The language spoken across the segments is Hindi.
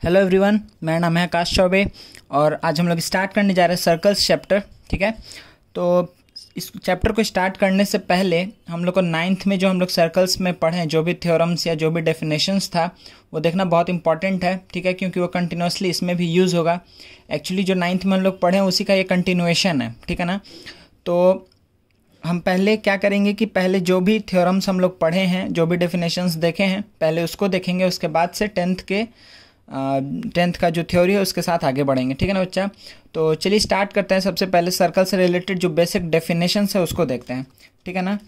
हेलो एवरीवन, मेरा नाम है आकाश चौबे और आज हम लोग स्टार्ट करने जा रहे हैं सर्कल्स चैप्टर। ठीक है, तो इस चैप्टर को स्टार्ट करने से पहले हम लोग को नाइन्थ में जो हम लोग सर्कल्स में पढ़े, जो भी थ्योरम्स या जो भी डेफिनेशंस था वो देखना बहुत इंपॉर्टेंट है। ठीक है, क्योंकि वो कंटिन्यूसली इसमें भी यूज़ होगा। एक्चुअली जो नाइन्थ में हम लोग पढ़े हैं उसी का ये कंटिन्यूएशन है। ठीक है ना, तो हम पहले क्या करेंगे कि पहले जो भी थ्योरम्स हम लोग पढ़े हैं, जो भी डेफिनेशंस देखे हैं, पहले उसको देखेंगे। उसके बाद से टेंथ का जो थ्योरी है उसके साथ आगे बढ़ेंगे। ठीक है ना बच्चा, तो चलिए स्टार्ट करते हैं। सबसे पहले सर्कल से रिलेटेड जो बेसिक डेफिनेशंस है उसको देखते हैं। ठीक है ना,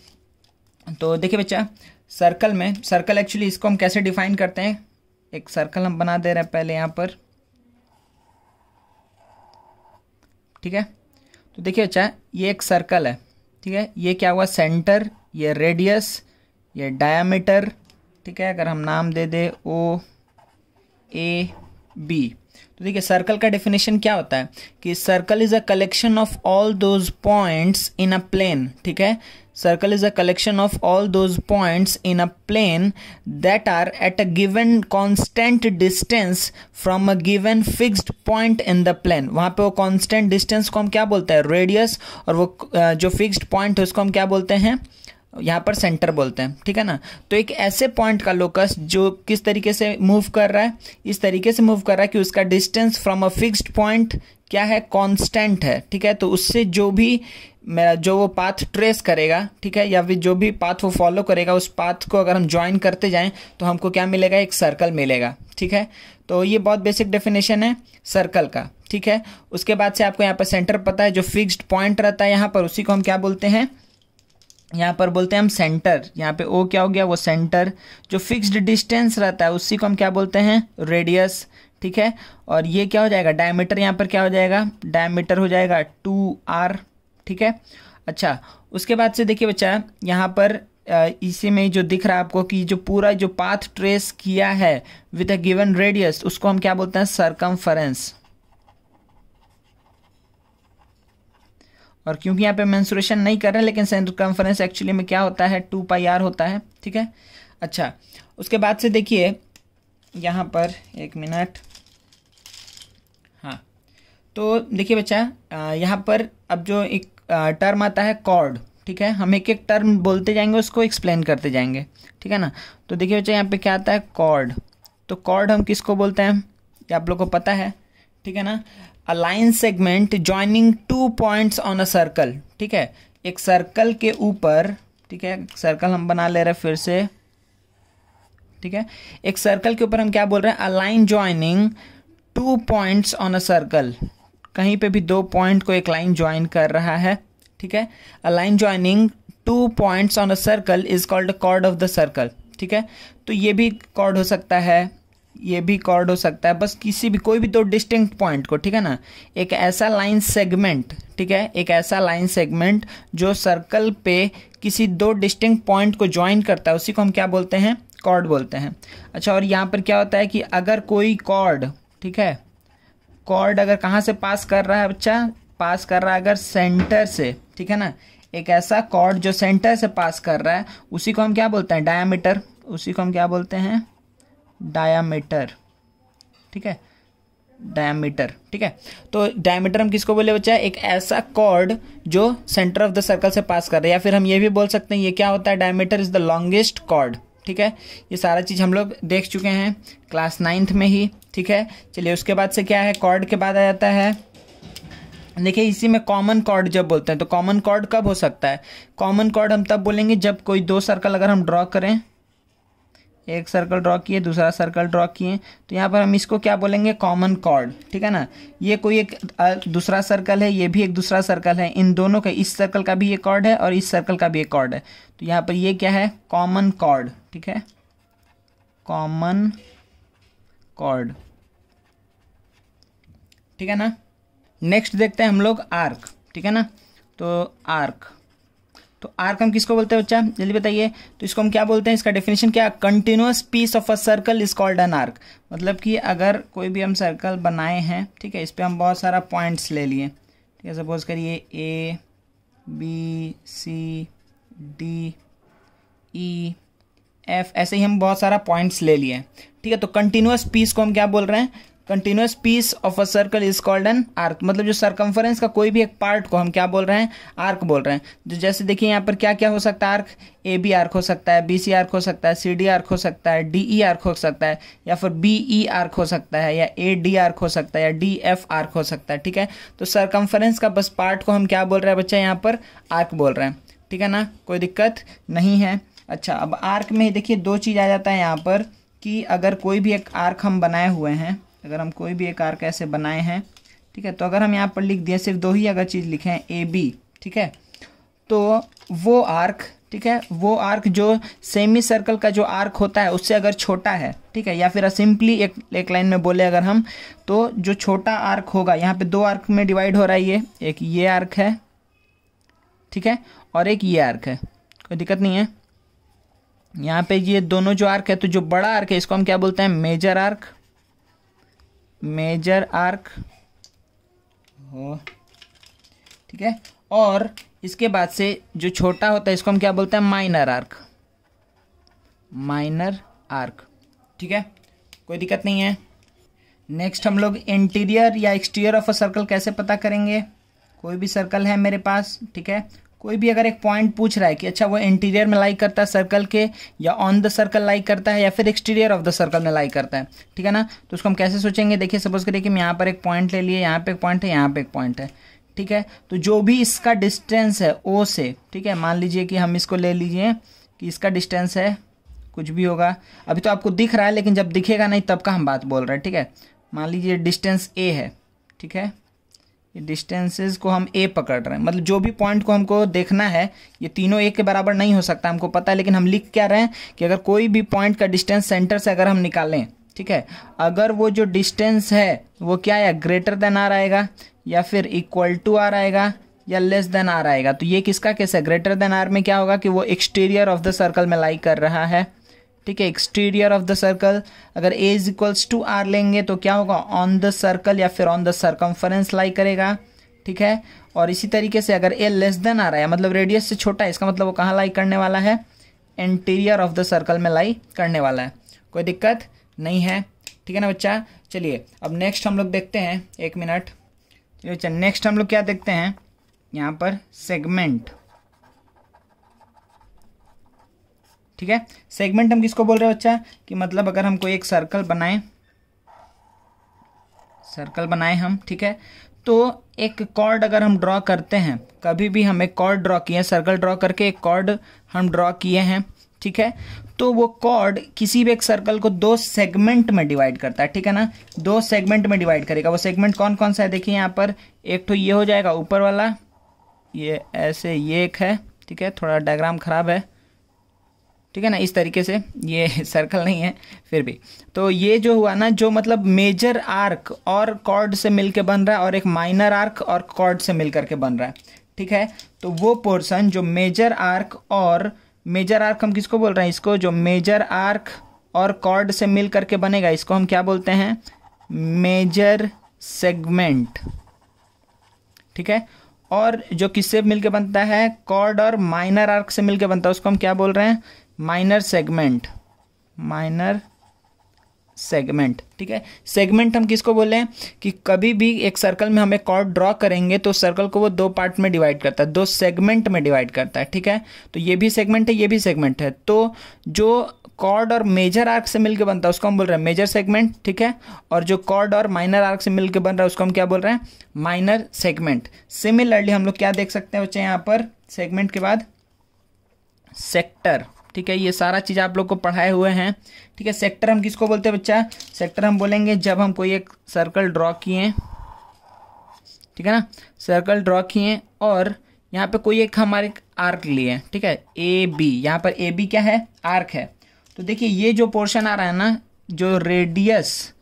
तो देखिए बच्चा, सर्कल एक्चुअली इसको हम कैसे डिफाइन करते हैं। एक सर्कल हम बना दे रहे हैं पहले यहाँ पर। ठीक है, तो देखिए बच्चा, ये एक सर्कल है। ठीक है, ये क्या हुआ, सेंटर, ये रेडियस, ये डायामीटर। ठीक है, अगर हम नाम दे दे ओ ए बी, तो देखिए सर्कल का डेफिनेशन क्या होता है कि circle is a collection of all those points in a plane. ठीक है, circle is a collection of all those points in a plane that are at a given constant distance from a given fixed point in the plane. वहाँ पे वो कांस्टेंट डिस्टेंस को हम क्या बोलते हैं, रेडियस, और वो जो फिक्स्ड पॉइंट है उसको हम क्या बोलते हैं, यहाँ पर सेंटर बोलते हैं। ठीक है ना, तो एक ऐसे पॉइंट का लोकस जो किस तरीके से मूव कर रहा है, इस तरीके से मूव कर रहा है कि उसका distance from a fixed point क्या है, कांस्टेंट है। ठीक है, तो उससे जो वो पाथ ट्रेस करेगा, ठीक है, या फिर जो भी पाथ वो फॉलो करेगा, उस पाथ को अगर हम ज्वाइन करते जाएं तो हमको क्या मिलेगा, एक सर्कल मिलेगा। ठीक है, तो ये बहुत बेसिक डेफिनेशन है सर्कल का। ठीक है, उसके बाद से आपको यहाँ पर सेंटर पता है, जो फिक्स्ड पॉइंट रहता है यहाँ पर, उसी को हम क्या बोलते हैं, यहाँ पर बोलते हैं हम सेंटर। यहाँ पे ओ क्या हो गया, वो सेंटर। जो फिक्स्ड डिस्टेंस रहता है उसी को हम क्या बोलते हैं, रेडियस। ठीक है, और ये क्या हो जाएगा, डायमीटर। यहाँ पर क्या हो जाएगा, डायमीटर हो जाएगा 2r। ठीक है, अच्छा, उसके बाद से देखिए बच्चा, यहाँ पर इसी में जो दिख रहा है आपको कि जो पूरा जो पाथ ट्रेस किया है विद अ गिवन रेडियस, उसको हम क्या बोलते हैं, सर्कमफरेंस। और क्योंकि यहाँ पे मेंसुरेशन नहीं कर रहे हैं, लेकिन सर्कमफरेंस एक्चुअली में क्या होता है, 2πr होता है। ठीक है, अच्छा, उसके बाद से देखिए यहाँ पर, एक मिनट, हाँ, तो देखिए बच्चा, यहाँ पर अब जो एक टर्म आता है कॉर्ड। ठीक है, हम एक एक टर्म बोलते जाएंगे, उसको एक्सप्लेन करते जाएंगे। ठीक है ना, तो देखिए बच्चा, यहाँ पे क्या आता है, कॉर्ड। तो कॉर्ड हम किसको बोलते हैं, ये आप लोग को पता है। ठीक है ना, a line segment joining 2 points on a circle. ठीक है, एक सर्कल के ऊपर, ठीक है, सर्कल हम बना ले रहे हैं फिर से। ठीक है, एक सर्कल के ऊपर हम क्या बोल रहे हैं, a line joining 2 points on a circle. कहीं पे भी 2 पॉइंट को एक लाइन ज्वाइन कर रहा है। ठीक है, a line joining 2 points on a circle is called chord of the circle. ठीक है, तो ये भी कॉर्ड हो सकता है, ये भी कॉर्ड हो सकता है, बस किसी भी कोई भी 2 डिस्टिंक्ट पॉइंट को। ठीक है ना, एक ऐसा लाइन सेगमेंट, ठीक है, एक ऐसा लाइन सेगमेंट जो सर्कल पे किसी 2 डिस्टिंक्ट पॉइंट को ज्वाइन करता है, उसी को हम क्या बोलते हैं, कॉर्ड बोलते हैं। अच्छा, और यहाँ पर क्या होता है कि अगर कोई कॉर्ड, ठीक है, कॉर्ड अगर कहाँ से पास कर रहा है बच्चा, पास कर रहा है अगर सेंटर से। ठीक है ना, एक ऐसा कॉर्ड जो सेंटर से पास कर रहा है, उसी को हम क्या बोलते हैं, डायामीटर। उसी को हम क्या बोलते हैं, डायामीटर। ठीक है, डायामीटर। ठीक है, तो डायामीटर हम किसको बोले बच्चा, एक ऐसा कॉर्ड जो सेंटर ऑफ द सर्कल से पास कर रहा है, या फिर हम ये भी बोल सकते हैं, ये क्या होता है, diameter is the longest chord. ठीक है, ये सारा चीज हम लोग देख चुके हैं क्लास 9th में ही। ठीक है, चलिए उसके बाद से क्या है, कॉर्ड के बाद आ जाता है, देखिए इसी में कॉमन कॉर्ड जब बोलते हैं, तो कॉमन कॉर्ड कब हो सकता है, कॉमन कॉर्ड हम तब बोलेंगे जब कोई 2 सर्कल अगर हम ड्रॉ करें, एक सर्कल ड्रॉ किए, दूसरा सर्कल ड्रॉ किए, तो यहाँ पर हम इसको क्या बोलेंगे, कॉमन कॉर्ड। ठीक है ना, ये कोई एक दूसरा सर्कल है, ये भी एक दूसरा सर्कल है, इन दोनों का, इस सर्कल का भी एक कॉर्ड है और इस सर्कल का भी एक कॉर्ड है, तो यहाँ पर ये क्या है, कॉमन कॉर्ड। ठीक है, कॉमन कॉर्ड। ठीक है ना, नेक्स्ट देखते हैं हम लोग आर्क। ठीक है ना, तो आर्क, तो आर्क हम किसको बोलते हैं बच्चा, जल्दी बताइए। तो इसको हम क्या बोलते हैं, इसका डेफिनेशन क्या, continuous piece of a circle is called an arc. मतलब कि अगर कोई भी हम सर्कल बनाए हैं, ठीक है, इस पे हम बहुत सारा पॉइंट्स ले लिए। ठीक है, सपोज करिए A B C D E F, ऐसे ही हम बहुत सारा पॉइंट्स ले लिए। ठीक ठीक है। तो कंटिन्यूअस पीस को हम क्या बोल रहे हैं, continuous piece of a circle is called an arc. मतलब जो सर्कमफरेंस का कोई भी एक पार्ट को हम क्या बोल रहे हैं, आर्क बोल रहे हैं। जो जैसे देखिए यहाँ पर क्या क्या हो सकता है आर्क, ए बी आर्क हो सकता है, बी सी आर्क हो सकता है, सी डी आर्क हो सकता है, डी ई आर्क हो सकता है, या फिर बी ई आर्क हो सकता है, या ए डी आर्क हो सकता है, या डी एफ आर्क हो सकता है। ठीक है, तो सर्कमफरेंस का बस पार्ट को हम क्या बोल रहे हैं बच्चा, यहाँ पर आर्क बोल रहे हैं। ठीक है ना, कोई दिक्कत नहीं है। अच्छा, अब आर्क में देखिए दो चीज़ आ जाता है यहाँ पर कि अगर कोई भी एक आर्क हम बनाए हुए हैं, अगर हम कोई भी एक आर्क ऐसे बनाए हैं, ठीक है, तो अगर हम यहाँ पर लिख दिए सिर्फ दो ही अगर चीज़ लिखे हैं ए बी, ठीक है, तो वो आर्क, ठीक है, वो आर्क जो सेमी सर्कल का जो आर्क होता है उससे अगर छोटा है, ठीक है, या फिर सिंपली एक लाइन में बोले अगर हम, तो जो छोटा आर्क होगा, यहाँ पे दो आर्क में डिवाइड हो रहा है, ये एक ये आर्क है, ठीक है, और एक ये आर्क है, कोई दिक्कत नहीं है। यहाँ पे ये दोनों जो आर्क है, तो जो बड़ा आर्क है इसको हम क्या बोलते हैं, मेजर आर्क, मेजर आर्क हो, ठीक है, और इसके बाद से जो छोटा होता है इसको हम क्या बोलते हैं, माइनर आर्क, माइनर आर्क। ठीक है, कोई दिक्कत नहीं है। नेक्स्ट हम लोग इंटीरियर या एक्सटीरियर ऑफ अ सर्कल कैसे पता करेंगे। कोई भी सर्कल है मेरे पास, ठीक है, कोई भी अगर एक पॉइंट पूछ रहा है कि अच्छा वो इंटीरियर में लाई करता है सर्कल के, या ऑन द सर्कल लाई करता है, या फिर एक्सटीरियर ऑफ द सर्कल में लाई करता है, ठीक है ना, तो उसको हम कैसे सोचेंगे। देखिए सपोज करिए कि मैं यहाँ पर एक पॉइंट ले लिए, यहाँ पे एक पॉइंट है, यहाँ पे एक पॉइंट है, ठीक है, तो जो भी इसका डिस्टेंस है ओ से, ठीक है, मान लीजिए कि हम इसको ले लीजिए कि इसका डिस्टेंस है, कुछ भी होगा, अभी तो आपको दिख रहा है लेकिन जब दिखेगा नहीं तब का हम बात बोल रहे हैं। ठीक है, मान लीजिए डिस्टेंस ए है, ठीक है, ये डिस्टेंसेस को हम ए पकड़ रहे हैं, मतलब जो भी पॉइंट को हमको देखना है, ये तीनों एक के बराबर नहीं हो सकता हमको पता है, लेकिन हम लिख क्या रहे हैं कि अगर कोई भी पॉइंट का डिस्टेंस सेंटर से अगर हम निकालें, ठीक है, अगर वो जो डिस्टेंस है वो क्या है, ग्रेटर देन आर आएगा, या फिर इक्वल टू आर आएगा, या लेस देन आर आएगा, तो ये किसका केस है, ग्रेटर देन आर में क्या होगा कि वो एक्सटीरियर ऑफ द सर्कल में लाई कर रहा है। ठीक है, एक्सटीरियर ऑफ द सर्कल, अगर ए इज इक्वल्स टू आर लेंगे तो क्या होगा, ऑन द सर्कल या फिर ऑन द सर्कमफरेंस लाई करेगा। ठीक है, और इसी तरीके से अगर ए लेस देन आ रहा है, मतलब रेडियस से छोटा है, इसका मतलब वो कहाँ लाई करने वाला है, इंटीरियर ऑफ द सर्कल में लाई करने वाला है। कोई दिक्कत नहीं है, ठीक है ना बच्चा। चलिए अब नेक्स्ट हम लोग देखते हैं, एक मिनट, चलिए बच्चा नेक्स्ट हम लोग क्या देखते हैं यहाँ पर, सेगमेंट। ठीक है, सेगमेंट हम किसको बोल रहे हैं बच्चा, कि मतलब अगर हम कोई एक सर्कल बनाएं, सर्कल बनाएं हम, ठीक है, तो एक कॉर्ड अगर हम ड्रॉ करते हैं, कभी भी हम एक कॉर्ड ड्रॉ किए, सर्कल ड्रॉ करके एक कॉर्ड हम ड्रॉ किए हैं, ठीक है, तो वो कॉर्ड किसी भी एक सर्कल को दो सेगमेंट में डिवाइड करता है। ठीक है ना, दो सेगमेंट में डिवाइड करेगा। वो सेगमेंट कौन कौन सा है, देखिए यहाँ पर एक तो ये हो जाएगा ऊपर वाला, ये ऐसे ये एक है, ठीक है, थोड़ा डायग्राम खराब है, ठीक है ना, इस तरीके से, ये सर्कल नहीं है फिर भी, तो ये जो हुआ ना, जो मतलब मेजर आर्क और कॉर्ड से मिलके बन रहा है, और एक माइनर आर्क और कॉर्ड से मिल करके बन रहा है। ठीक है, तो वो पोर्शन जो मेजर आर्क, और मेजर आर्क हम किसको बोल रहे हैं, इसको जो मेजर आर्क और कॉर्ड से मिल करके बनेगा इसको हम क्या बोलते हैं, मेजर सेगमेंट। ठीक है, और जो किससे मिलके बनता है, कॉर्ड और माइनर आर्क से मिलके बनता है, उसको हम क्या बोल रहे हैं, माइनर सेगमेंट, माइनर सेगमेंट। ठीक है, सेगमेंट हम किसको बोले हैं कि कभी भी एक सर्कल में हम एक कॉर्ड ड्रॉ करेंगे तो सर्कल को वो दो पार्ट में डिवाइड करता है, दो सेगमेंट में डिवाइड करता है। ठीक है, तो ये भी सेगमेंट है, ये भी सेगमेंट है, तो जो कॉर्ड और मेजर आर्क से मिलकर बनता है उसको हम बोल रहे हैं मेजर सेगमेंट। ठीक है, और जो कॉर्ड और माइनर आर्क से मिलकर बन रहा है उसको हम क्या बोल रहे हैं, माइनर सेगमेंट। सिमिलरली हम लोग क्या देख सकते हैं बच्चे यहाँ पर, सेगमेंट के बाद सेक्टर। ठीक है, ये सारा चीज़ आप लोग को पढ़ाए हुए हैं। ठीक है, सेक्टर हम किसको बोलते हैं बच्चा, सेक्टर हम बोलेंगे जब हम कोई एक सर्कल ड्रॉ किए, ठीक है ना, सर्कल ड्रॉ किए और यहाँ पे कोई एक हमारे आर्क लिए, ठीक है, ए बी, यहाँ पर ए बी क्या है, आर्क है। तो देखिए ये जो पोर्शन आ रहा है ना, जो रेडियस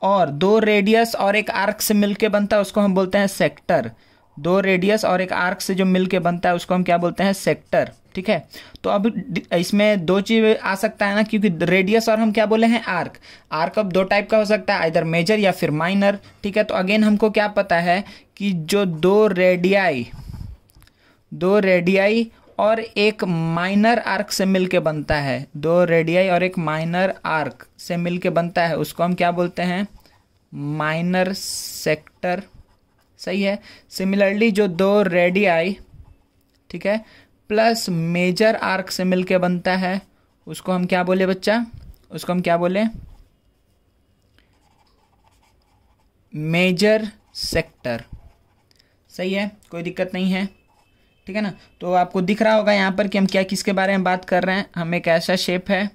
और दो रेडियस और एक आर्क से मिलके बनता है उसको हम बोलते हैं सेक्टर। दो रेडियस और एक आर्क से जो मिलके बनता है उसको हम क्या बोलते हैं, सेक्टर। ठीक है, तो अब इसमें दो चीज आ सकता है ना, क्योंकि रेडियस और हम क्या बोले हैं, आर्क। आर्क अब दो टाइप का हो सकता है, आइदर मेजर या फिर माइनर। ठीक है, तो अगेन हमको क्या पता है कि जो दो रेडियाई और एक माइनर आर्क से मिलके बनता है, दो रेडियाई और एक माइनर आर्क से मिलके बनता है, उसको हम क्या बोलते हैं? Minor sector. सही है। सिमिलरली जो दो रेडियाई, ठीक है, प्लस मेजर आर्क से मिलके बनता है, उसको हम क्या बोले बच्चा? उसको हम क्या बोले? Major sector. सही है, कोई दिक्कत नहीं है, ठीक है ना। तो आपको दिख रहा होगा यहाँ पर कि हम क्या किसके बारे में बात कर रहे हैं। हम एक ऐसा शेप है,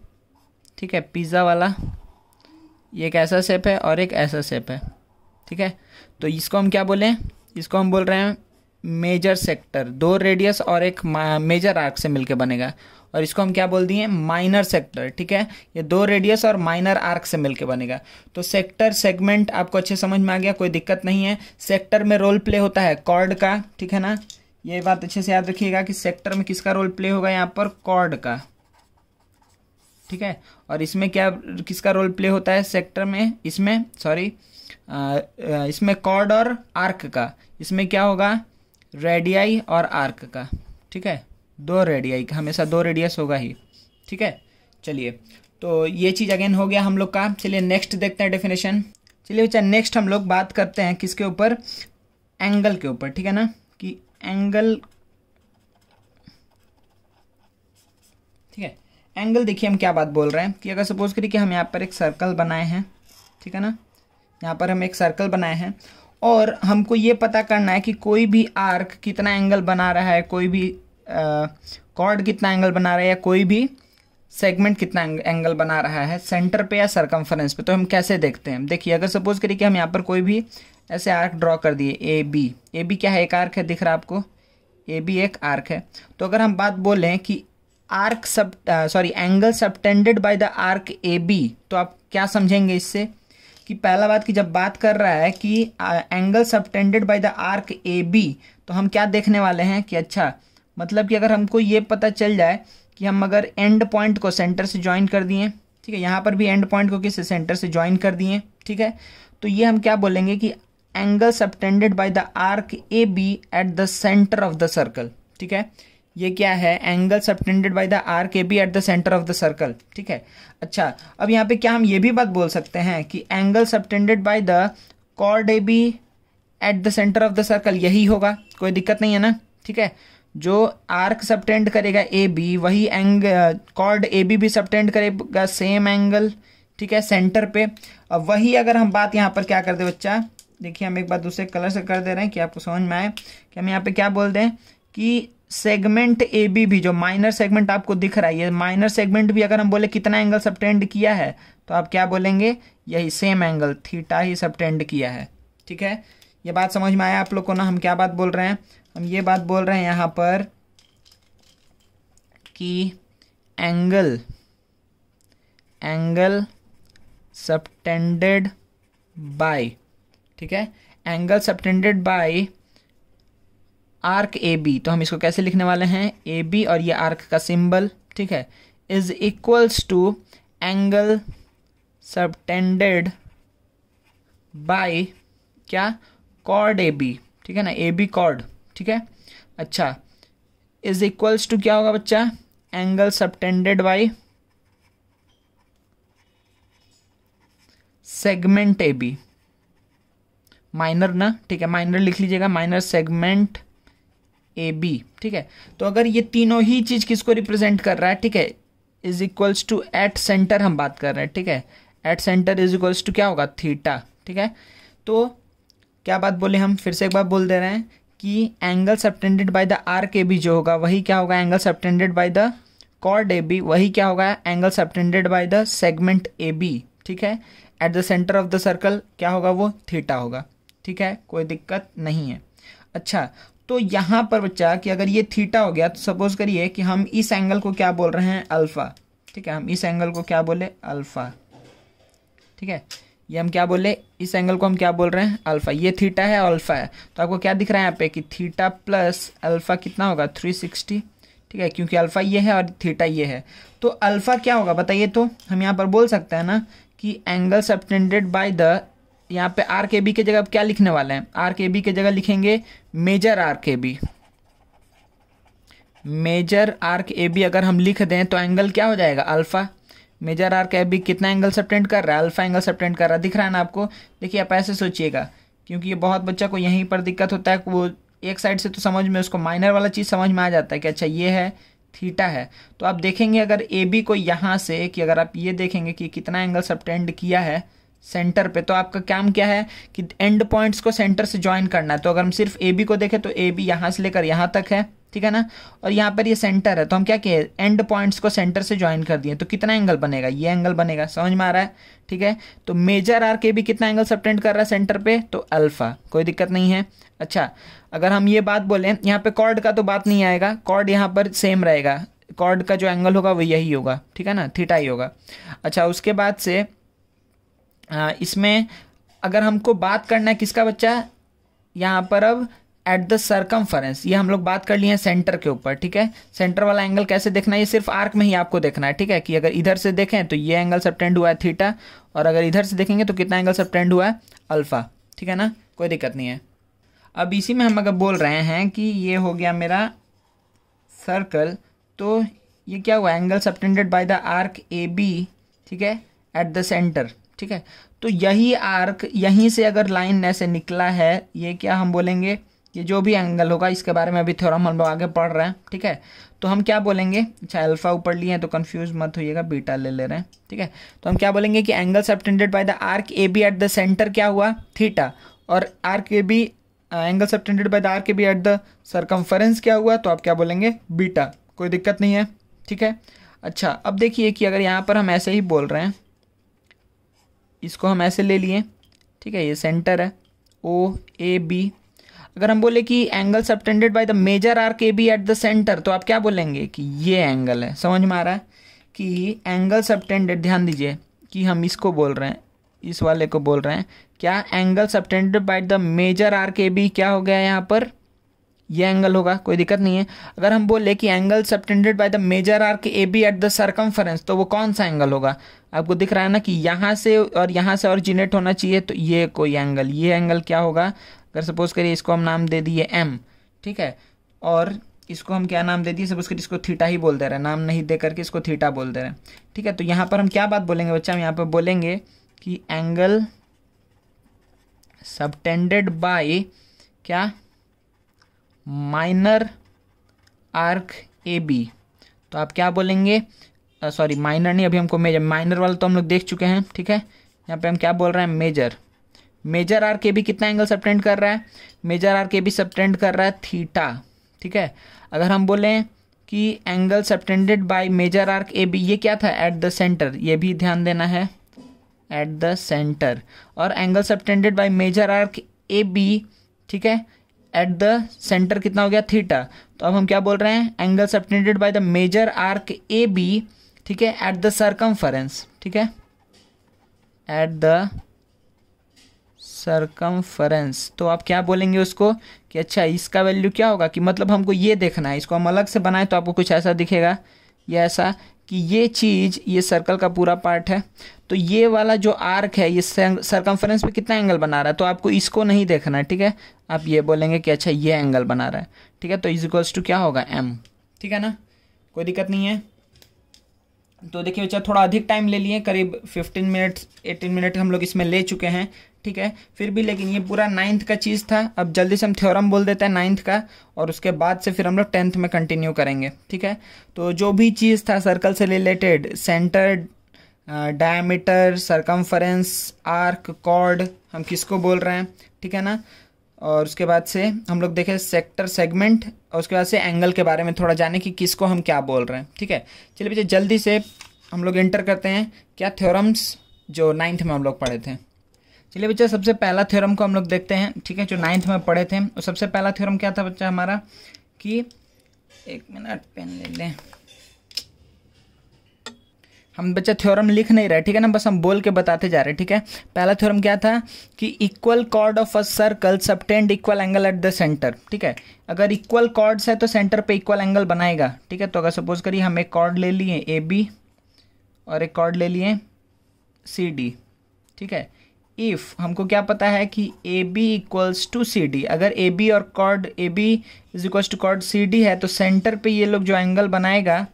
ठीक है, पिज़्ज़ा वाला, ये एक ऐसा शेप है और एक ऐसा शेप है, ठीक है। तो इसको हम क्या बोलें? इसको हम बोल रहे हैं मेजर सेक्टर। दो रेडियस और एक मेजर आर्क से मिलके बनेगा, और इसको हम क्या बोल दिए? माइनर सेक्टर, ठीक है। ये दो रेडियस और माइनर आर्क से मिलके बनेगा। तो सेक्टर सेगमेंट आपको अच्छे समझ में आ गया, कोई दिक्कत नहीं है। सेक्टर में रोल प्ले होता है कॉर्ड का, ठीक है ना। ये बात अच्छे से याद रखिएगा कि सेक्टर में किसका रोल प्ले होगा? यहाँ पर कॉर्ड का, ठीक है। और इसमें क्या किसका रोल प्ले होता है सेक्टर में? इसमें इसमें कॉर्ड और आर्क का। इसमें क्या होगा? रेडियाई और आर्क का, ठीक है। दो रेडियाई का, हमेशा दो रेडियस होगा ही, ठीक है। चलिए, तो ये चीज़ अगेन हो गया हम लोग का। चलिए नेक्स्ट देखते हैं डेफिनेशन। चलिए बच्चा, नेक्स्ट हम लोग बात करते हैं किसके ऊपर? एंगल के ऊपर, ठीक है ना, कि एंगल, ठीक है। एंगल देखिए हम क्या बात बोल रहे हैं कि अगर सपोज करिए कि हम यहाँ पर एक सर्कल बनाए हैं, ठीक है ना, यहाँ पर हम एक सर्कल बनाए हैं और हमको ये पता करना है कि कोई भी आर्क कितना एंगल बना रहा है, कोई भी कॉर्ड कितना एंगल बना रहा है, या कोई भी सेगमेंट कितना एंगल बना रहा है सेंटर पे या सरकमफरेंस पे। तो हम कैसे देखते हैं? देखिए, अगर सपोज करिए कि हम यहाँ पर कोई भी ऐसे आर्क ड्रॉ कर दिए, ए बी क्या है? एक आर्क है, दिख रहा है आपको? ए बी एक आर्क है। तो अगर हम बात बोलें कि angle subtended by the arc A B, तो आप क्या समझेंगे इससे? कि पहला बात कि जब बात कर रहा है कि angle subtended by the arc A B, तो हम क्या देखने वाले हैं कि अच्छा, मतलब कि अगर हमको ये पता चल जाए कि हम अगर एंड पॉइंट को सेंटर से ज्वाइन कर दिए, ठीक है, यहाँ पर भी एंड पॉइंट को किस सेंटर से ज्वाइन कर दिए, ठीक है, तो ये हम क्या बोलेंगे कि angle subtended by the arc A B at the centre of the circle, ठीक है। ये क्या है? Angle subtended by the arc A B at the centre of the circle, ठीक है। अच्छा, अब यहाँ पे क्या हम ये भी बात बोल सकते हैं कि angle subtended by the chord A B at the centre of the circle, यही होगा, कोई दिक्कत नहीं है ना, ठीक है। जो आर्क सबटेंड करेगा ए बी, वही कॉर्ड ए बी भी सबटेंड करेगा सेम एंगल, ठीक है, सेंटर पे। अब वही अगर हम बात यहाँ पर क्या कर दे बच्चा, देखिए हम एक बार दूसरे कलर से कर दे रहे हैं कि आपको समझ में आए कि हम यहाँ पे क्या बोल दें कि सेगमेंट ए बी भी, जो माइनर सेगमेंट आपको दिख रहा है, ये माइनर सेगमेंट भी अगर हम बोले कितना एंगल सबटेंड किया है, तो आप क्या बोलेंगे? यही सेम एंगल थीटा ही सबटेंड किया है, ठीक है। ये बात समझ में आया आप लोग को ना? हम क्या बात बोल रहे हैं? हम ये बात बोल रहे हैं यहाँ पर कि एंगल सबटेंडेड बाय, ठीक है, angle subtended by arc A B, तो हम इसको कैसे लिखने वाले हैं? ए बी और ये आर्क का सिंबल, ठीक है, is equals to angle subtended by क्या? कॉर्ड ए बी, ठीक है ना, ए बी कॉर्ड, ठीक है। अच्छा, इज इक्वल्स टू क्या होगा बच्चा? Angle subtended by segment A B, minor ना, ठीक है, माइनर लिख लीजिएगा, माइनर सेगमेंट ए बी, ठीक है। तो अगर ये तीनों ही चीज किसको रिप्रेजेंट कर रहा है, ठीक है, is equals to at centre हम बात कर रहे हैं, ठीक है, at centre is equals to क्या होगा? थीटा, ठीक है। तो क्या बात बोले हम? फिर से एक बार बोल दे रहे हैं कि angle subtended by the arc A B जो होगा वही क्या होगा? Angle subtended by the chord A B, वही क्या होगा? Angle subtended by the segment A B, ठीक है, at the centre of the circle क्या होगा? वो थीटा होगा, ठीक है, कोई दिक्कत नहीं है। अच्छा, तो यहाँ पर बच्चा कि अगर ये थीटा हो गया, तो सपोज करिए कि हम इस एंगल को क्या बोल रहे हैं? अल्फा, ठीक है, हम इस एंगल को क्या बोले? अल्फा, ठीक है, ये हम क्या बोले? इस एंगल को हम क्या बोल रहे हैं? अल्फा। ये थीटा है और अल्फा है, तो आपको क्या दिख रहा है यहाँ पे कि थीटा प्लस अल्फा कितना होगा? 360, ठीक है, क्योंकि अल्फा ये है और थीटा ये है। तो अल्फा क्या होगा बताइए? तो हम यहाँ पर बोल सकते हैं ना कि एंगल सबटेंडेड बाय द, यहाँ पे आर्क ए बी की जगह क्या लिखने वाले हैं? आर्क ए बी की जगह लिखेंगे major arc A B, major arc A B अगर हम लिख दें तो एंगल क्या हो जाएगा, alpha. Major arc A B कितना एंगल सबटेंड कर रहा है, अल्फा एंगल सबटेंड कर रहा है। दिख रहा है ना आपको। देखिए आप ऐसे सोचिएगा, क्योंकि ये बहुत बच्चा को यहीं पर दिक्कत होता है। वो एक साइड से तो समझ में, उसको माइनर वाला चीज़ समझ में आ जाता है कि अच्छा ये है थीटा है। तो आप देखेंगे अगर ए बी को यहाँ से, कि अगर आप ये देखेंगे कि कितना एंगल सबटेंड किया है सेंटर पे, तो आपका काम क्या है कि एंड पॉइंट्स को सेंटर से ज्वाइन करना है। तो अगर हम सिर्फ ए बी को देखें तो ए बी यहाँ से लेकर यहाँ तक है, ठीक है ना, और यहाँ पर ये सेंटर है। तो हम क्या किए, एंड पॉइंट्स को सेंटर से ज्वाइन कर दिए। तो कितना एंगल बनेगा, ये एंगल बनेगा। समझ में आ रहा है, ठीक है। तो मेजर आर्क ए बी कितना एंगल सबटेंड कर रहा है सेंटर पे, तो अल्फा, कोई दिक्कत नहीं है। अच्छा, अगर हम ये बात बोलें, यहाँ पे कॉर्ड का तो बात नहीं आएगा, कॉर्ड यहाँ पर सेम रहेगा, कॉर्ड का जो एंगल होगा वो यही होगा, ठीक है ना, थीटा ही होगा। अच्छा, उसके बाद से इसमें अगर हमको बात करना है किसका बच्चा, यहाँ पर अब एट द सरकमफरेंस, ये हम लोग बात कर लिए हैं सेंटर के ऊपर, ठीक है। सेंटर वाला एंगल कैसे देखना है, ये सिर्फ आर्क में ही आपको देखना है, ठीक है, कि अगर इधर से देखें तो ये एंगल सबटेंड हुआ है थीटा, और अगर इधर से देखेंगे तो कितना एंगल सबटेंड हुआ है, अल्फा, ठीक है ना, कोई दिक्कत नहीं है। अब इसी में हम अगर बोल रहे हैं कि ये हो गया मेरा सर्कल, तो ये क्या हुआ, angle subtended by the arc A B, ठीक है, एट द सेंटर, ठीक है। तो यही आर्क, यहीं से अगर लाइन ऐसे निकला है, ये क्या हम बोलेंगे, ये जो भी एंगल होगा, इसके बारे में अभी थ्योरम हम लोग आगे पढ़ रहे हैं, ठीक है। तो हम क्या बोलेंगे, अच्छा अल्फा ऊपर लिए हैं तो कंफ्यूज मत होइएगा, बीटा ले ले रहे हैं, ठीक है। तो हम क्या बोलेंगे कि angle subtended by the arc A B at the centre क्या हुआ, थीटा, और arc A B, angle subtended by the arc A B at the circumference क्या हुआ, तो आप क्या बोलेंगे, बीटा, कोई दिक्कत नहीं है, ठीक है। अच्छा, अब देखिए कि अगर यहाँ पर हम ऐसे ही बोल रहे हैं, इसको हम ऐसे ले लिए, ठीक है, ये सेंटर है ओ ए बी। अगर हम बोले कि angle subtended by the major arc A B at the centre, तो आप क्या बोलेंगे कि ये एंगल है। समझ में आ रहा है कि एंगल सबटेंडेड, ध्यान दीजिए कि हम इसको बोल रहे हैं, इस वाले को बोल रहे हैं क्या, angle subtended by the major arc A B क्या हो गया यहाँ पर, ये एंगल होगा, कोई दिक्कत नहीं है। अगर हम बोले कि angle subtended by the major arc A B at the circumference, तो वो कौन सा एंगल होगा, आपको दिख रहा है ना कि यहाँ से ऑरिजिनेट होना चाहिए, तो ये कोई एंगल, ये एंगल क्या होगा, अगर सपोज करिए इसको हम नाम दे दिए एम, ठीक है, और इसको हम क्या नाम दे दिए, सपोज करिए इसको थीटा ही बोल दे रहे हैं, नाम नहीं दे करके इसको थीटा बोल दे रहे हैं, ठीक है। तो यहाँ पर हम क्या बात बोलेंगे बच्चा, हम यहाँ पर बोलेंगे कि एंगल सबटेंडेड बाय क्या, माइनर आर्क ए बी। तो आप क्या बोलेंगे, सॉरी माइनर नहीं, अभी हमको मेजर, माइनर वाला तो हम लोग देख चुके हैं, ठीक है। यहाँ पे हम क्या बोल रहे हैं, major, major arc A B कितना एंगल सबटेंड कर रहा है, major arc A B subtend कर रहा है थीटा, ठीक है। अगर हम बोलें कि angle subtended by major arc A B, ये क्या था, एट द सेंटर, ये भी ध्यान देना है, एट द सेंटर, और angle subtended by major arc A B, ठीक है, एट द सेंटर कितना हो गया, थीटा। तो अब हम क्या बोल रहे हैं, angle subtended by the major arc A B, ठीक है, एट द सरकमफरेंस, ठीक है, एट द सरकमफरेंस। तो आप क्या बोलेंगे उसको कि अच्छा इसका वैल्यू क्या होगा, कि मतलब हमको ये देखना है, इसको हम अलग से बनाए तो आपको कुछ ऐसा दिखेगा, ये ऐसा कि ये चीज़, ये सर्कल का पूरा पार्ट है, तो ये वाला जो आर्क है ये सरकमफरेंस पे कितना एंगल बना रहा है, तो आपको इसको नहीं देखना है, ठीक है। आप ये बोलेंगे कि अच्छा ये एंगल बना रहा है, ठीक है, तो इज इक्वल्स टू क्या होगा, एम, ठीक है ना, कोई दिक्कत नहीं है। तो देखिए बच्चा थोड़ा अधिक टाइम ले लिए, करीब 15 मिनट 18 मिनट हम लोग इसमें ले चुके हैं, ठीक है, फिर भी लेकिन ये पूरा 9th का चीज़ था। अब जल्दी से हम थ्योरम बोल देते हैं 9th का, और उसके बाद से फिर हम लोग 10th में कंटिन्यू करेंगे, ठीक है। तो जो भी चीज़ था सर्कल से related, centre, diameter, circumference, arc, chord, हम किसको बोल रहे हैं, ठीक है ना, और उसके बाद से हम लोग देखें सेक्टर, सेगमेंट, और उसके बाद से एंगल के बारे में थोड़ा जाने कि किसको हम क्या बोल रहे हैं, ठीक है। चलिए बच्चे जल्दी से हम लोग एंटर करते हैं क्या, थ्योरम्स जो 9th में हम लोग पढ़े थे। चलिए बच्चा सबसे पहला थ्योरम को हम लोग देखते हैं, ठीक है, जो 9th में पढ़े थे। और सबसे पहला थ्योरम क्या था बच्चा हमारा, कि एक मिनट पेन ले लें, हम बच्चा थ्योरम लिख नहीं रहे, ठीक है ना, बस हम बोल के बताते जा रहे हैं, ठीक है। पहला थ्योरम क्या था कि equal chord of a circle subtend equal angle eight the centre, ठीक है। अगर इक्वल कॉर्ड्स है तो सेंटर पे इक्वल एंगल बनाएगा, ठीक है। तो अगर सपोज करिए हम एक कॉर्ड ले लिए ए बी और एक कॉर्ड ले लिए सी डी, ठीक है, इफ हमको क्या पता है कि A B equals to C D, अगर ए बी और chord A B is equals to chord C D है तो सेंटर पे ये लोग जो एंगल बनाएगा,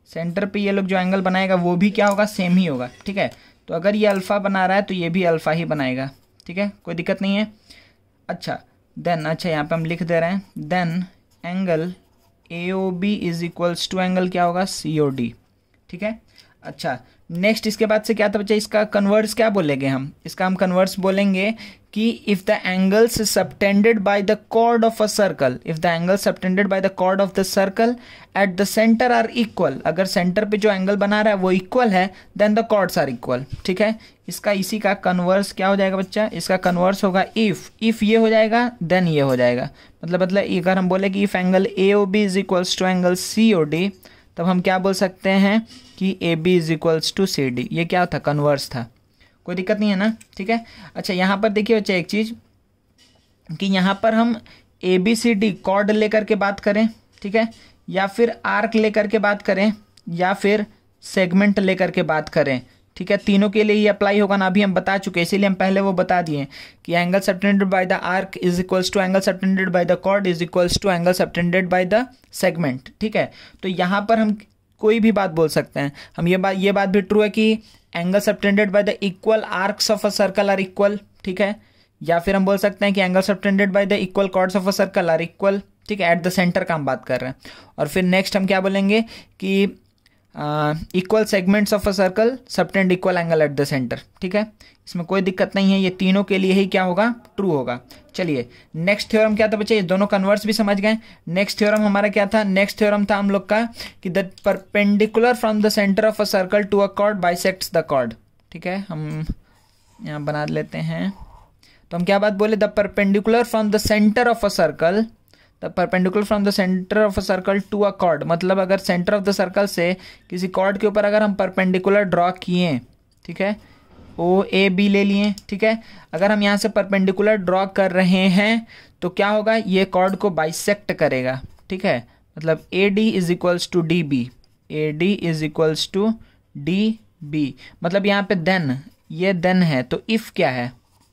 सेंटर पे ये लोग जो एंगल बनाएगा वो भी क्या होगा, सेम ही होगा। ठीक है, तो अगर ये अल्फ़ा बना रहा है तो ये भी अल्फ़ा ही बनाएगा। ठीक है, कोई दिक्कत नहीं है। अच्छा देन, अच्छा यहाँ पे हम लिख दे रहे हैं, then angle A O B is equals to angle क्या होगा, सी ओ डी। ठीक है, अच्छा नेक्स्ट इसके बाद से क्या था बच्चा, इसका कन्वर्स क्या बोलेंगे हम, इसका हम कन्वर्स बोलेंगे कि if the angles subtended by the chord of a circle, if the angle subtended by the chord of the circle at the centre are equal, अगर सेंटर पे जो एंगल बना रहा है वो इक्वल है, then the chords are equal. ठीक है, इसका इसी का कन्वर्स क्या हो जाएगा बच्चा, इसका कन्वर्स होगा इफ ये हो जाएगा देन ये हो जाएगा। मतलब अगर हम बोले कि if angle A O B is equals to angle C O D, तब हम क्या बोल सकते हैं कि A B is equals to C D. ये क्या था, कन्वर्स था, कोई दिक्कत नहीं है ना। ठीक है, अच्छा यहाँ पर देखिए बच्चा एक चीज़ कि यहाँ पर हम A B C D chord लेकर के बात करें, ठीक है, या फिर आर्क लेकर के बात करें, या फिर सेगमेंट लेकर के बात करें। ठीक है, तीनों के लिए ये अप्लाई होगा ना, अभी हम बता चुके हैं, इसीलिए हम पहले वो बता दिए कि angle subtended by the arc is equals to angle subtended by the chord is equals to angle subtended by the segment. ठीक है, तो यहाँ पर हम कोई भी बात बोल सकते हैं, हम ये बात भी ट्रू है कि angle subtended by the equal arcs of a circle are equal. ठीक है, या फिर हम बोल सकते हैं कि angle subtended by the equal chords of a circle are equal. ठीक है, एट द सेंटर का हम बात कर रहे हैं। और फिर नेक्स्ट हम क्या बोलेंगे कि equal segments of a circle subtend equal angle eight the centre. ठीक है, इसमें कोई दिक्कत नहीं है, ये तीनों के लिए ही क्या होगा, ट्रू होगा। चलिए नेक्स्ट थ्योरम क्या था बच्चे, ये दोनों कन्वर्स भी समझ गए। नेक्स्ट थ्योरम हमारा क्या था, नेक्स्ट थ्योरम था हम लोग का कि the perpendicular from the centre of a circle to a chord bisects the chord. ठीक है, हम यहाँ बना लेते हैं, तो हम क्या बात बोले, the perpendicular from the centre of a circle, the perpendicular from the centre of a circle to a chord, मतलब अगर सेंटर ऑफ द सर्कल से किसी कॉर्ड के ऊपर अगर हम परपेंडिकुलर ड्रॉ किए, ठीक है, ओ ए बी ले लिए। ठीक है, अगर हम यहाँ से परपेंडिकुलर ड्रॉ कर रहे हैं तो क्या होगा, ये कॉर्ड को बाइसेक्ट करेगा। ठीक है, मतलब A D is equals to D B, A D is equals to D B, मतलब यहाँ पे देन, ये देन है, तो इफ क्या है,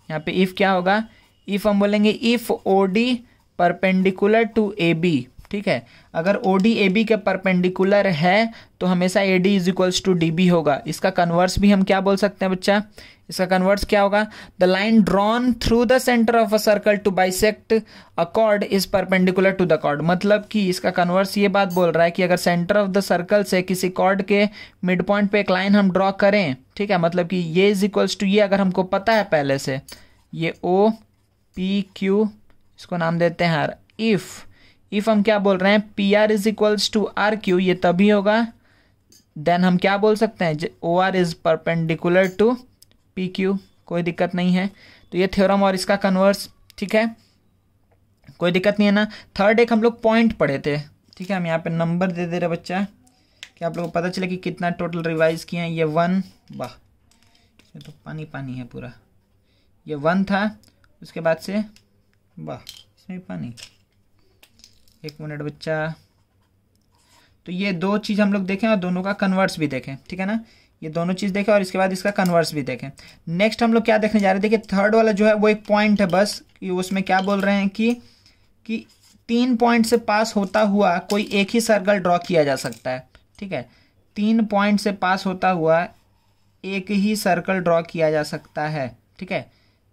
यहाँ पे इफ क्या होगा, इफ हम बोलेंगे if O D perpendicular to A B. ठीक है, अगर ओ डी ए बी के परपेंडिकुलर है तो हमेशा A D is equals to D B होगा। इसका कन्वर्स भी हम क्या बोल सकते हैं बच्चा, इसका कन्वर्स क्या होगा, the line drawn through the centre of a circle to bisect a chord is perpendicular to the chord. मतलब कि इसका कन्वर्स ये बात बोल रहा है कि अगर सेंटर ऑफ द सर्कल से किसी कॉर्ड के मिड पॉइंट पे एक लाइन हम ड्रॉ करें, ठीक है, मतलब कि ये इज इक्वल्स टू ये, अगर हमको पता है पहले से, ये ओ पी क्यू, इसको नाम देते हैं आर। इफ हम क्या बोल रहे हैं, P R is equals to R Q, ये तभी होगा, देन हम क्या बोल सकते हैं, O R is perpendicular to P Q, कोई दिक्कत नहीं है। तो ये थ्योरम और इसका कन्वर्स, ठीक है, कोई दिक्कत नहीं है ना। थर्ड एक हम लोग पॉइंट पढ़े थे, ठीक है, हम यहाँ पे नंबर दे दे रहे बच्चा कि आप लोगों को पता चले कि कितना टोटल रिवाइज किए हैं। ये 1, वाह इसमें तो पानी पानी है पूरा, ये 1 था, उसके बाद से वाह इसमें भी पानी, एक मिनट बच्चा। तो ये दो चीज़ हम लोग देखें और दोनों का कन्वर्स भी देखें, ठीक है ना, ये दोनों चीज़ देखें और इसके बाद इसका कन्वर्स भी देखें। नेक्स्ट हम लोग क्या देखने जा रहे हैं, देखिए थर्ड वाला जो है वो एक पॉइंट है बस, कि उसमें क्या बोल रहे हैं कि 3 पॉइंट से पास होता हुआ कोई एक ही सर्कल ड्रॉ किया जा सकता है। ठीक है, 3 पॉइंट से पास होता हुआ एक ही सर्कल ड्रॉ किया जा सकता है। ठीक है,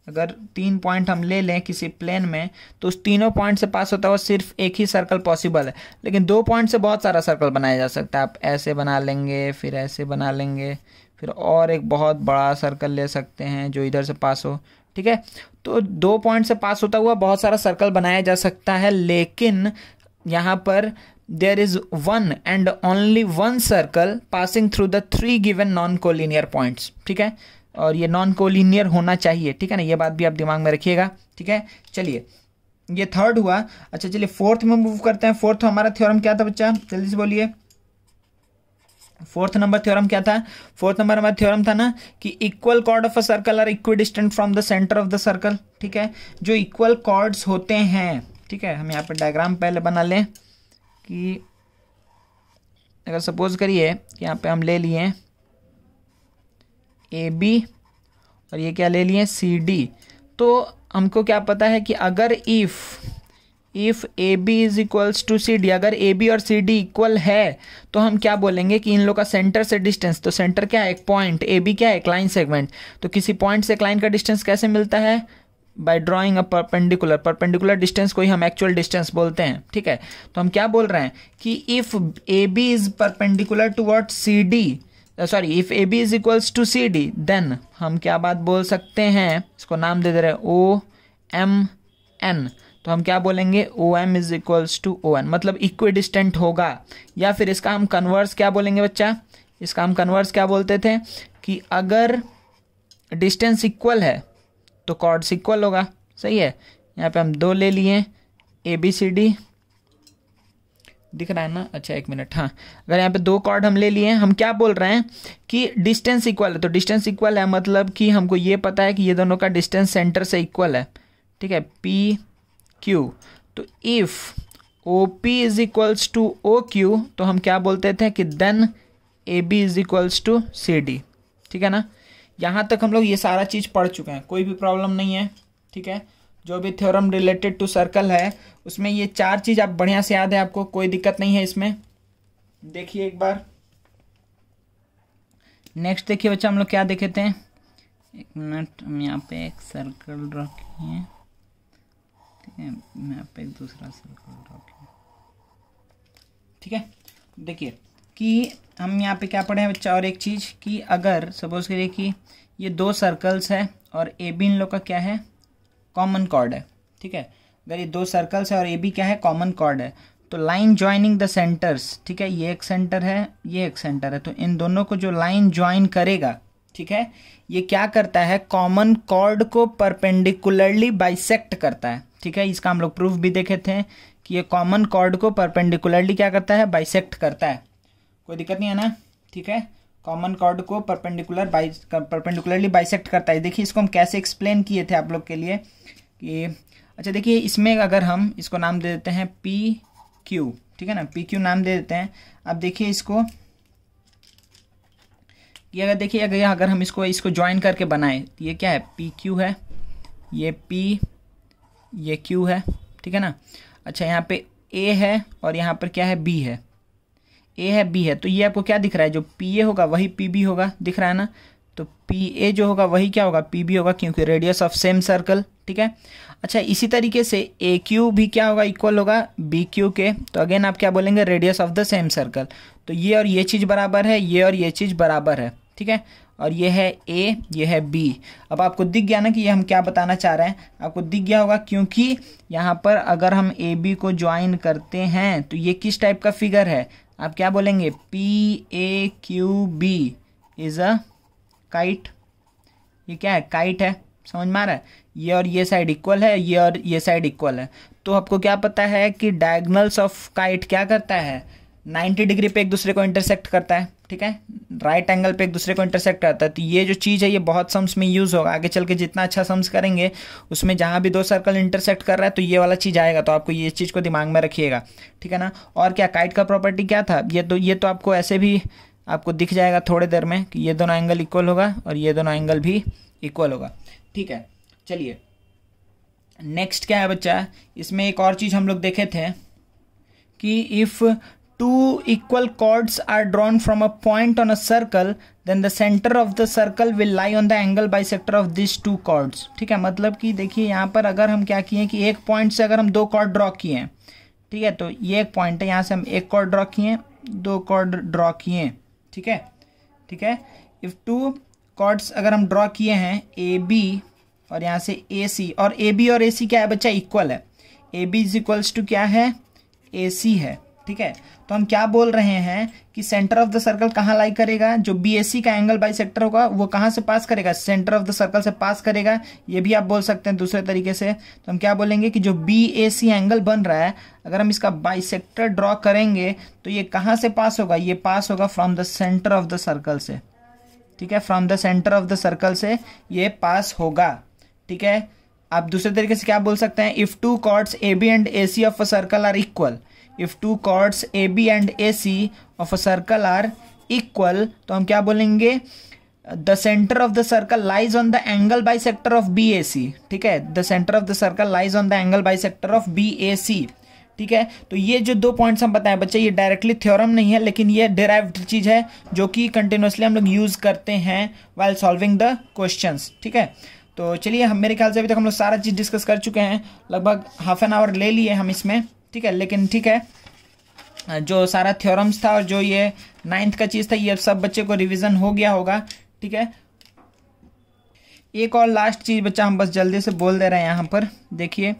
अगर 3 पॉइंट हम ले लें किसी प्लेन में तो उस तीनों पॉइंट से पास होता हुआ सिर्फ एक ही सर्कल पॉसिबल है, लेकिन 2 पॉइंट से बहुत सारा सर्कल बनाया जा सकता है। आप ऐसे बना लेंगे, फिर ऐसे बना लेंगे, फिर और एक बहुत बड़ा सर्कल ले सकते हैं जो इधर से पास हो। ठीक है, तो 2 पॉइंट से पास होता हुआ बहुत सारा सर्कल बनाया जा सकता है, लेकिन यहाँ पर there is 1 and only 1 circle passing through the 3 given non collinear points. ठीक है, और ये नॉन कोलिनियर होना चाहिए, ठीक है ना, ये बात भी आप दिमाग में रखिएगा। ठीक है, चलिए ये थर्ड हुआ। अच्छा चलिए फोर्थ में मूव करते हैं। फोर्थ हमारा थ्योरम क्या था बच्चा, जल्दी से बोलिए, फोर्थ नंबर थ्योरम क्या था। फोर्थ नंबर हमारा थ्योरम था ना कि equal chord of a circle are equidistant from the centre of the circle. ठीक है, जो इक्वल कॉर्ड्स होते हैं, ठीक है, हम यहाँ पे डायग्राम पहले बना लें कि अगर सपोज करिए कि यहाँ पे हम ले लिए ए बी और ये क्या ले लिए CD। तो हमको क्या पता है कि अगर if AB is equals to CD, अगर AB और CD इक्वल है तो हम क्या बोलेंगे कि इन लोग का सेंटर से डिस्टेंस, तो सेंटर क्या है, एक पॉइंट, AB क्या है, एक लाइन सेगमेंट, तो किसी पॉइंट से एक लाइन का डिस्टेंस कैसे मिलता है, bye drawing a perpendicular distance को ही हम एक्चुअल डिस्टेंस बोलते हैं, ठीक है। तो हम क्या बोल रहे हैं कि if AB is perpendicular towards CD, if AB is equals to CD, then हम क्या बात बोल सकते हैं, इसको नाम दे दे रहे हैं OMN। तो हम क्या बोलेंगे, OM is equals to ON, मतलब इक्विडिस्टेंट होगा। या फिर इसका हम कन्वर्स क्या बोलेंगे बच्चा, इसका हम कन्वर्स क्या बोलते थे कि अगर डिस्टेंस इक्वल है तो कॉर्ड्स इक्वल होगा, सही है। यहाँ पे हम 2 ले लिए ABCD, दिख रहा है ना, अच्छा एक मिनट, हाँ, अगर यहाँ पे 2 कॉर्ड हम ले लिए, हम क्या बोल रहे हैं कि डिस्टेंस इक्वल है, तो डिस्टेंस इक्वल है मतलब कि हमको ये पता है कि ये दोनों का डिस्टेंस सेंटर से इक्वल है, ठीक है, PQ। तो if OP is equals to OQ, तो हम क्या बोलते थे कि then AB is equals to CD, ठीक है ना। यहाँ तक हम लोग ये सारा चीज़ पढ़ चुके हैं, कोई भी प्रॉब्लम नहीं है, ठीक है। जो भी थ्योरम रिलेटेड टू सर्कल है उसमें ये 4 चीज़ आप बढ़िया से याद है, आपको कोई दिक्कत नहीं है इसमें। देखिए एक बार नेक्स्ट देखिए बच्चा, हम लोग क्या देखे थे, एक मिनट, हम यहाँ पे एक सर्कल ड्रॉ किए, ठीक है, यहाँ पे एक दूसरा सर्कल ड्रॉ किए, ठीक है। देखिए कि हम यहाँ पे क्या पढ़े हैं बच्चा, और एक चीज़ कि अगर सपोज करिए कि ये 2 सर्कल्स है और AB इन लोग का क्या है, कॉमन कॉर्ड है, ठीक है। अगर ये 2 सर्कल्स है और AB क्या है, कॉमन कॉर्ड है, तो लाइन ज्वाइनिंग द सेंटर्स, ठीक है, ये एक सेंटर है, ये एक सेंटर है, तो इन दोनों को जो लाइन ज्वाइन करेगा, ठीक है, ये क्या करता है, कॉमन कॉर्ड को परपेंडिकुलरली बाइसेक्ट करता है, ठीक है। इसका हम लोग प्रूफ भी देखे थे कि ये कॉमन कॉर्ड को परपेंडिकुलरली क्या करता है, बाइसेक्ट करता है, कोई दिक्कत नहीं है ना, ठीक है। कॉमन कॉर्ड को परपेंडिकुलरली बाइसेक्ट करता है। देखिए इसको हम कैसे एक्सप्लेन किए थे आप लोग के लिए कि, अच्छा देखिए इसमें अगर हम इसको नाम दे देते हैं PQ, ठीक है ना, PQ नाम दे देते हैं। अब देखिए इसको, ये अगर देखिए अगर हम इसको ज्वाइन करके बनाए, तो ये क्या है, PQ है, ये P, ये Q है, ठीक है ना। अच्छा यहाँ पे A है और यहाँ पर क्या है, B है, A है B है, तो ये आपको क्या दिख रहा है, जो PA होगा वही PB होगा, दिख रहा है ना। तो PA जो होगा वही क्या होगा, PB होगा, क्योंकि रेडियस ऑफ सेम सर्कल, ठीक है। अच्छा इसी तरीके से AQ भी क्या होगा, इक्वल होगा BQ के, तो अगेन आप क्या बोलेंगे, radius of the same circle. तो ये और ये चीज़ बराबर है, ये और ये चीज़ बराबर है, ठीक है। और ये है A, ये है B। अब आपको दिख गया ना कि ये हम क्या बताना चाह रहे हैं, आपको दिख गया होगा, क्योंकि यहाँ पर अगर हम AB को ज्वाइन करते हैं तो ये किस टाइप का फिगर है, आप क्या बोलेंगे, PAQB इज अ काइट। ये क्या है, काइट है, समझ में आ रहा है। ये और ये साइड इक्वल है, ये और ये साइड इक्वल है, तो आपको क्या पता है कि डायगोनल्स ऑफ काइट क्या करता है, 90 डिग्री पे एक दूसरे को इंटरसेक्ट करता है, ठीक है, राइट एंगल पे एक दूसरे को इंटरसेक्ट करता है। तो ये जो चीज़ है ये बहुत सम्स में यूज़ होगा, आगे चल के जितना अच्छा सम्स करेंगे उसमें जहाँ भी 2 सर्कल इंटरसेक्ट कर रहा है तो ये वाला चीज़ आएगा, तो आपको ये चीज़ को दिमाग में रखिएगा, ठीक है ना। और क्या काइट का प्रॉपर्टी क्या था, ये तो आपको ऐसे भी आपको दिख जाएगा थोड़ी देर में कि ये दोनों एंगल इक्वल होगा और ये दोनों एंगल भी इक्वल होगा, ठीक है। चलिए नेक्स्ट क्या है बच्चा, इसमें एक और चीज़ हम लोग देखे थे कि if 2 equal chords are drawn from a point on a circle, then the center of the circle will lie on the angle bisector of these 2 chords, ठीक है। मतलब कि देखिए यहाँ पर अगर हम क्या किए कि एक पॉइंट से अगर हम 2 कॉर्ड ड्रॉ किए हैं, ठीक है, तो ये एक पॉइंट है, यहाँ से हम एक कॉर्ड ड्रॉ किए, 2 कॉर्ड ड्रॉ किए, ठीक है, ठीक है। इफ 2 कॉर्ड्स अगर हम ड्रॉ किए हैं AB और यहाँ से AC, और AB और AC क्या है बच्चा, इक्वल है, AB इज इक्वल्स टू क्या है, AC है, ठीक है। तो हम क्या बोल रहे हैं कि सेंटर ऑफ द सर्कल कहाँ लाई करेगा, जो BAC का एंगल बाइसेक्टर होगा वो कहाँ से पास करेगा, सेंटर ऑफ द सर्कल से पास करेगा। ये भी आप बोल सकते हैं दूसरे तरीके से, तो हम क्या बोलेंगे कि जो BAC एंगल बन रहा है अगर हम इसका बाइसेक्टर ड्रॉ करेंगे तो ये कहाँ से पास होगा, ये पास होगा from the centre of the circle से, ठीक है, from the centre of the circle से ये पास होगा, ठीक है। आप दूसरे तरीके से क्या बोल सकते हैं, if 2 chords AB and AC of a circle are equal, if 2 chords AB and AC of a circle are equal, तो हम क्या बोलेंगे, the centre of the circle lies on the angle bisector of BAC, ठीक है, the centre of the circle lies on the angle bisector of BAC, ठीक है। तो ये जो 2 पॉइंट्स हम बताएं बच्चे, ये डायरेक्टली थ्योरम नहीं है, लेकिन ये डिराइव्ड चीज है जो कि कंटिन्यूसली हम लोग यूज करते हैं व्हाइल सॉल्विंग द क्वेश्चंस, ठीक है। तो चलिए, हम मेरे ख्याल से अभी तक हम लोग सारा चीज डिस्कस कर चुके हैं, लगभग हाफ एन आवर ले लिए हम इसमें, ठीक है। लेकिन ठीक है, जो सारा थ्योरम्स था और जो ये 9th का चीज था, ये सब बच्चे को रिवीजन हो गया होगा, ठीक है। एक और लास्ट चीज बच्चा हम बस जल्दी से बोल दे रहे हैं यहाँ पर, देखिए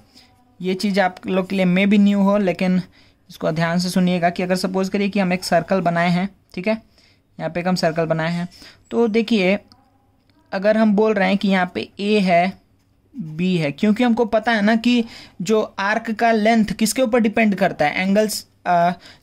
ये चीज़ आप लोग के लिए मे भी न्यू हो, लेकिन इसको ध्यान से सुनिएगा कि अगर सपोज करिए कि हम एक सर्कल बनाए हैं, ठीक है, यहाँ पे एक हम सर्कल बनाए हैं, तो देखिए अगर हम बोल रहे हैं कि यहाँ पे A है, B है, क्योंकि हमको पता है ना कि जो आर्क का लेंथ किसके ऊपर डिपेंड करता है, एंगल्स,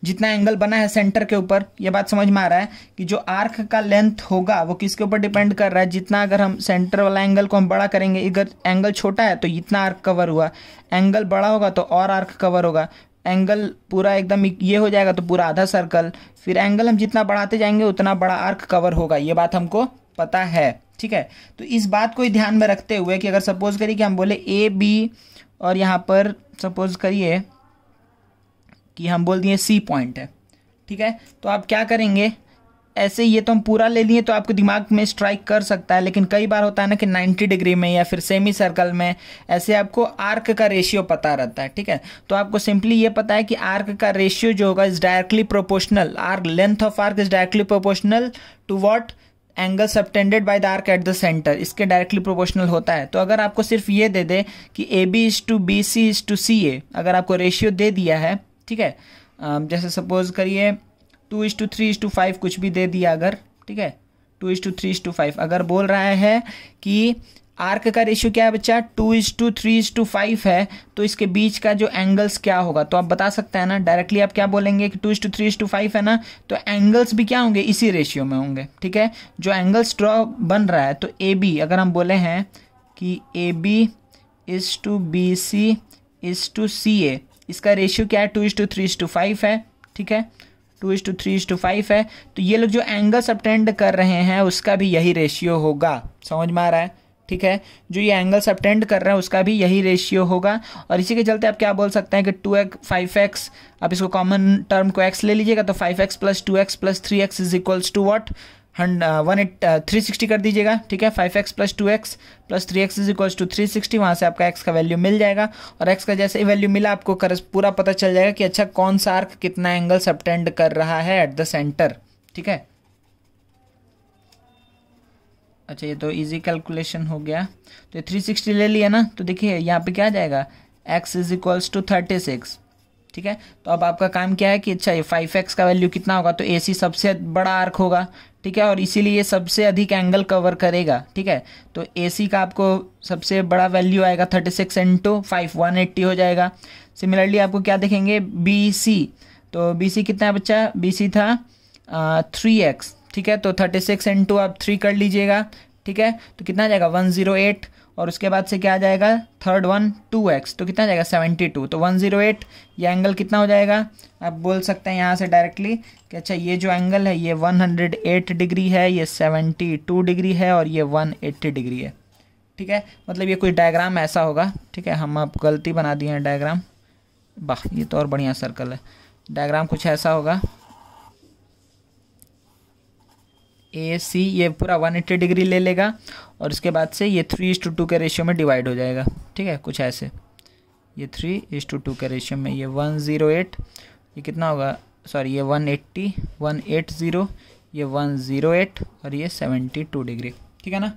जितना एंगल बना है सेंटर के ऊपर, ये बात समझ में आ रहा है कि जो आर्क का लेंथ होगा वो किसके ऊपर डिपेंड कर रहा है, जितना अगर हम सेंटर वाला एंगल को हम बड़ा करेंगे, अगर एंगल छोटा है तो इतना आर्क कवर हुआ, एंगल बड़ा होगा तो और आर्क कवर होगा, एंगल पूरा एकदम ये हो जाएगा तो पूरा आधा सर्कल, फिर एंगल हम जितना बढ़ाते जाएंगे उतना बड़ा आर्क कवर होगा, ये बात हमको पता है, ठीक है। तो इस बात को ध्यान में रखते हुए कि अगर सपोज करिए कि हम बोले AB और यहाँ पर सपोज करिए कि हम बोल दिए C पॉइंट है, ठीक है, तो आप क्या करेंगे, ऐसे ये तो हम पूरा ले लिए तो आपको दिमाग में स्ट्राइक कर सकता है, लेकिन कई बार होता है ना कि 90 डिग्री में या फिर सेमी सर्कल में ऐसे आपको आर्क का रेशियो पता रहता है, ठीक है। तो आपको सिंपली ये पता है कि आर्क का रेशियो जो होगा is directly proportional, arc length of arc is directly proportional to what, angle subtended by the arc at the centre, इसके डायरेक्टली प्रोपोर्शनल होता है। तो अगर आपको सिर्फ ये दे दे कि AB is to BC is to CA, अगर आपको रेशियो दे दिया है, ठीक है, जैसे सपोज करिए 2:3:5 कुछ भी दे दिया अगर, ठीक है, 2:3:5 अगर बोल रहा है कि आर्क का रेशियो क्या है बच्चा, 2:3:5 है, तो इसके बीच का जो एंगल्स क्या होगा, तो आप बता सकते हैं ना, डायरेक्टली आप क्या बोलेंगे कि 2:3:5 है ना, तो एंगल्स भी क्या होंगे, इसी रेशियो में होंगे, ठीक है। जो एंगल्स ड्रॉ बन रहा है, तो AB अगर हम बोले हैं कि AB is to BC is to CA, इसका रेशियो क्या है, 2:3:5 है, ठीक है, 2:3:5 है, तो ये लोग जो एंगल सबटेंड कर रहे हैं उसका भी यही रेशियो होगा, समझ में आ रहा है, ठीक है, जो ये एंगल सबटेंड कर रहे हैं उसका भी यही रेशियो होगा। और इसी के चलते आप क्या बोल सकते हैं कि 2x 5x, आप इसको कॉमन टर्म को x ले लीजिएगा, तो 5x + 2x + 3x is equals to what, 360 कर दीजिएगा, ठीक है, 5x + 2x + 3x is equals to 360, वहाँ से आपका x का वैल्यू मिल जाएगा, और x का जैसे ही वैल्यू मिला आपको पूरा पता चल जाएगा कि अच्छा कौन सा आर्क कितना एंगल सबटेंड कर रहा है एट द सेंटर, ठीक है। अच्छा, ये तो इजी कैलकुलेशन हो गया, तो 360 ले लिया ना, तो देखिए यहाँ पे क्या आ जाएगा, x इज इक्वल्स टू 36, ठीक है। तो अब आपका काम क्या है कि अच्छा ये 5x का वैल्यू कितना होगा, तो AC सबसे बड़ा आर्क होगा, ठीक है, और इसीलिए सबसे अधिक एंगल कवर करेगा, ठीक है। तो AC का आपको सबसे बड़ा वैल्यू आएगा 36 × 5 180 हो जाएगा। सिमिलरली आपको क्या देखेंगे, BC, तो BC कितना है बच्चा, BC था 3x, ठीक है, तो 36 × आप 3 कर लीजिएगा, ठीक है, तो कितना आ जाएगा 108, और उसके बाद से क्या आ जाएगा, थर्ड वन 2x, तो कितना आ जाएगा 72, तो 108, ये एंगल कितना हो जाएगा, आप बोल सकते हैं यहाँ से डायरेक्टली कि अच्छा ये जो एंगल है ये 108 डिग्री है, ये 72 डिग्री है, और ये 180 डिग्री है, ठीक है। मतलब ये कोई डायग्राम ऐसा होगा, ठीक है, हम आप गलती बना दिए हैं डायग्राम, वाह ये तो और बढ़िया सर्कल है, डायग्राम कुछ ऐसा होगा, AC ये पूरा 180 डिग्री ले लेगा, और उसके बाद से ये 3:2 के रेशियो में डिवाइड हो जाएगा, ठीक है, कुछ ऐसे, ये 3:2 के रेशियो में, ये 108, ये कितना होगा, सॉरी ये 180, 180, ये 108, और ये 72 डिग्री, ठीक है ना।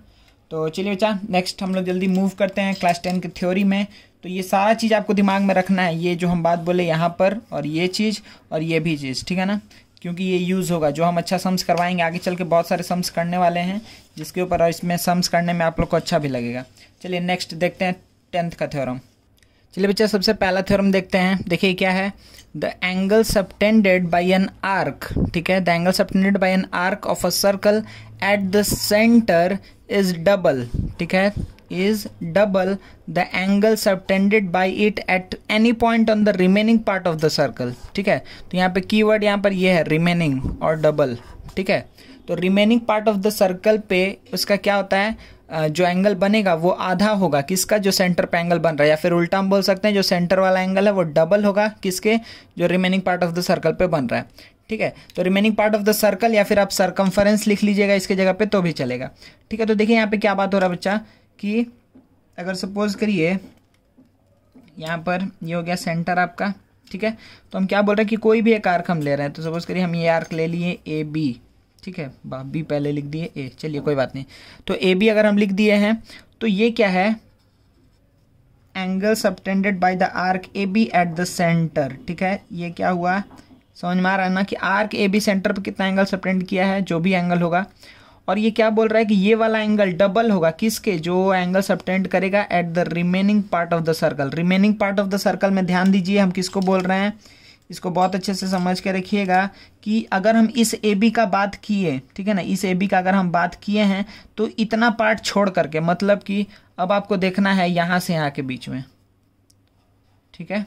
तो चलिए बच्चा, नेक्स्ट हम लोग जल्दी मूव करते हैं क्लास 10 की थ्योरी में। तो ये सारा चीज़ आपको दिमाग में रखना है, ये जो हम बात बोले यहाँ पर, और ये चीज़ और ये भी चीज़, ठीक है ना, क्योंकि ये यूज़ होगा, जो हम अच्छा सम्स करवाएंगे आगे चल के, बहुत सारे सम्स करने वाले हैं जिसके ऊपर, और इसमें सम्स करने में आप लोग को अच्छा भी लगेगा। चलिए नेक्स्ट देखते हैं 10th का थ्योरम। चलिए बच्चा, सबसे पहला थ्योरम देखते हैं, देखिए क्या है, the angle subtended bye an arc, ठीक है, the angle subtended bye an arc of a circle at the centre is double, ठीक है, is double the angle subtended by it at any point on the remaining part of the circle, ठीक है। तो यहाँ पे कीवर्ड यहाँ पर ये है remaining और double, ठीक है। तो remaining part of the circle पे उसका क्या होता है, जो एंगल बनेगा वो आधा होगा किसका, जो सेंटर पे एंगल बन रहा है, या फिर उल्टा हम बोल सकते हैं जो सेंटर वाला एंगल है वो डबल होगा किसके, जो remaining part of the circle पे बन रहा है। ठीक है, तो remaining part of the circle या फिर आप सरकमफरेंस लिख लीजिएगा इसके जगह पे तो भी चलेगा। ठीक है, तो देखिए यहाँ पे क्या बात हो रहा है बच्चा, कि अगर सपोज करिए यहाँ पर ये हो गया सेंटर आपका। ठीक है, तो हम क्या बोल रहे हैं कि कोई भी एक आर्क हम ले रहे हैं, तो सपोज करिए हम ये आर्क ले लिए ए बी। ठीक है, बी पहले लिख दिए ए, चलिए कोई बात नहीं। तो ए बी अगर हम लिख दिए हैं तो ये क्या है, angle subtended by the arc A B at the centre. ठीक है, ये क्या हुआ, समझ में आ रहा है ना कि आर्क ए बी सेंटर पे कितना एंगल सबटेंड किया है, जो भी एंगल होगा। और ये क्या बोल रहा है कि ये वाला एंगल डबल होगा किसके, जो एंगल सबटेंड करेगा at the remaining part of the circle. Remaining part of the circle में ध्यान दीजिए हम किसको बोल रहे हैं, इसको बहुत अच्छे से समझ के रखिएगा कि अगर हम इस ए बी का बात किए, ठीक है ना, इस ए बी का अगर हम बात किए हैं तो इतना पार्ट छोड़ करके, मतलब कि अब आपको देखना है यहाँ से यहाँ के बीच में। ठीक है,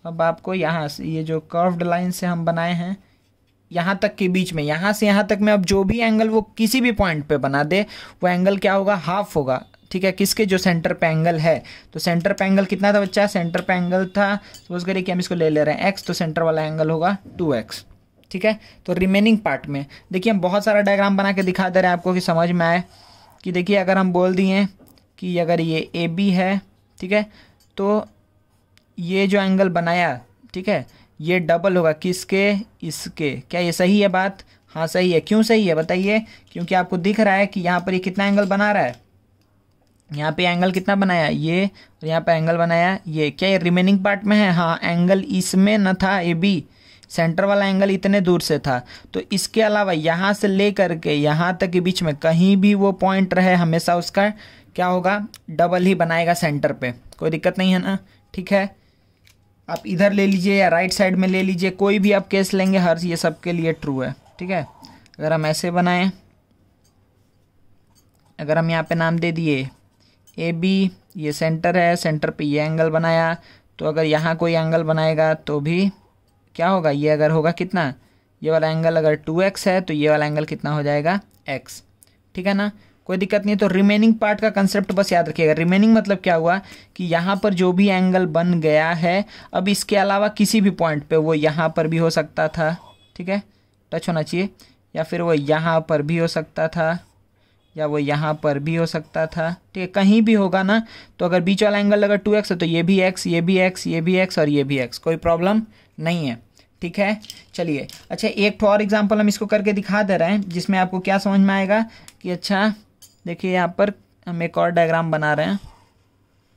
अब आपको यहाँ से ये जो कर्व्ड लाइन से हम बनाए हैं यहाँ तक के बीच में, यहाँ से यहाँ तक में अब जो भी एंगल वो किसी भी पॉइंट पे बना दे वो एंगल क्या होगा, हाफ होगा। ठीक है, किसके, जो सेंटर पे एंगल है। तो सेंटर पे एंगल कितना था बच्चा, सेंटर पे एंगल था, सपोज करिए कि हम इसको ले रहे हैं x, तो सेंटर वाला एंगल होगा 2x। ठीक है, तो रिमेनिंग पार्ट में देखिए हम बहुत सारा डायग्राम बना के दिखा दे रहे हैं आपको कि समझ में आए। कि देखिए अगर हम बोल दिए कि अगर ये ए बी है, ठीक है, तो ये जो एंगल बनाया, ठीक है, ये डबल होगा किसके, इसके। क्या ये सही है बात, हाँ सही है। क्यों सही है बताइए, क्योंकि आपको दिख रहा है कि यहाँ पर ये कितना एंगल बना रहा है, यहाँ पे एंगल कितना बनाया ये, और यहाँ पे एंगल बनाया ये। क्या ये रिमेनिंग पार्ट में है, हाँ एंगल इसमें न था ए बी, सेंटर वाला एंगल इतने दूर से था। तो इसके अलावा यहाँ से ले करके यहाँ तक के बीच में कहीं भी वो पॉइंट रहे हमेशा उसका क्या होगा, डबल ही बनाएगा सेंटर पे, कोई दिक्कत नहीं है ना। ठीक है, आप इधर ले लीजिए या राइट साइड में ले लीजिए, कोई भी आप केस लेंगे हर ये सब के लिए ट्रू है। ठीक है, अगर हम ऐसे बनाएं, अगर हम यहाँ पे नाम दे दिए ए बी, ये सेंटर है, सेंटर पे ये एंगल बनाया, तो अगर यहाँ कोई एंगल बनाएगा तो भी क्या होगा, ये अगर होगा कितना, ये वाला एंगल अगर 2x है तो ये वाला एंगल कितना हो जाएगा, x। ठीक है ना, कोई दिक्कत नहीं। तो रिमेनिंग पार्ट का कंसेप्ट बस याद रखिएगा। रिमेनिंग मतलब क्या हुआ कि यहाँ पर जो भी एंगल बन गया है, अब इसके अलावा किसी भी पॉइंट पे वो यहाँ पर भी हो सकता था, ठीक है, टच होना चाहिए, या फिर वो यहाँ पर भी हो सकता था, या वो यहाँ पर भी हो सकता था। ठीक है, कहीं भी होगा ना। तो अगर बीच वाला एंगल अगर 2x है तो ये भी x, ये भी x, ये भी x और ये भी x, कोई प्रॉब्लम नहीं है। ठीक है, चलिए अच्छा एक तो और एग्जांपल हम इसको करके दिखा दे रहे हैं जिसमें आपको क्या समझ में आएगा कि अच्छा देखिए यहाँ पर हम एक और डायग्राम बना रहे हैं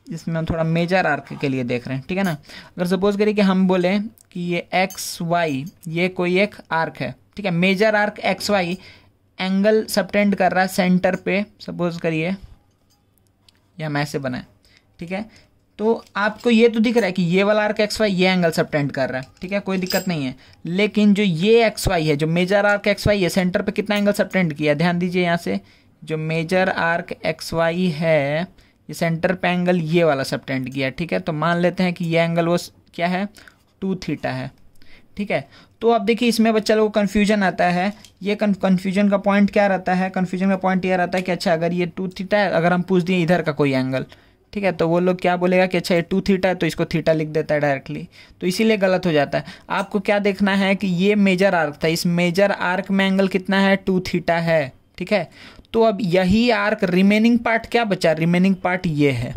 जिसमें हम थोड़ा मेजर आर्क के लिए देख रहे हैं। ठीक है ना, अगर सपोज करिए कि हम बोले कि ये एक्स वाई ये कोई एक आर्क है, ठीक है, major arc X Y angle subtend कर रहा है सेंटर पे, सपोज करिए या हम ऐसे बनाए। ठीक है, तो आपको ये तो दिख रहा है कि ये वाला आर्क एक्स वाई ये एंगल सबटेंड कर रहा है, ठीक है, कोई दिक्कत नहीं है। लेकिन जो ये एक्स वाई है, जो मेजर आर्क एक्स वाई है, सेंटर पे कितना एंगल सबटेंड किया, ध्यान दीजिए यहाँ से, जो मेजर आर्क एक्स वाई है ये सेंटर पे एंगल ये वाला सबटेंड किया। ठीक है, तो मान लेते हैं कि ये एंगल वो क्या है, 2 थीटा है। ठीक है, तो अब देखिए इसमें बच्चा लोगों को कन्फ्यूजन आता है। ये कन्फ्यूजन का पॉइंट क्या रहता है, कन्फ्यूजन का पॉइंट ये रहता है कि अच्छा अगर ये 2 थीटा है, अगर हम पूछ दिए इधर का कोई एंगल, ठीक है, तो वो लोग क्या बोलेगा कि अच्छा ये 2 थीटा है तो इसको थीटा लिख देता है डायरेक्टली, तो इसीलिए गलत हो जाता है। आपको क्या देखना है कि ये मेजर आर्क था, इस मेजर आर्क में एंगल कितना है, 2 थीटा है। ठीक है, तो अब यही आर्क रिमेनिंग पार्ट क्या बचा, रिमेनिंग पार्ट ये है,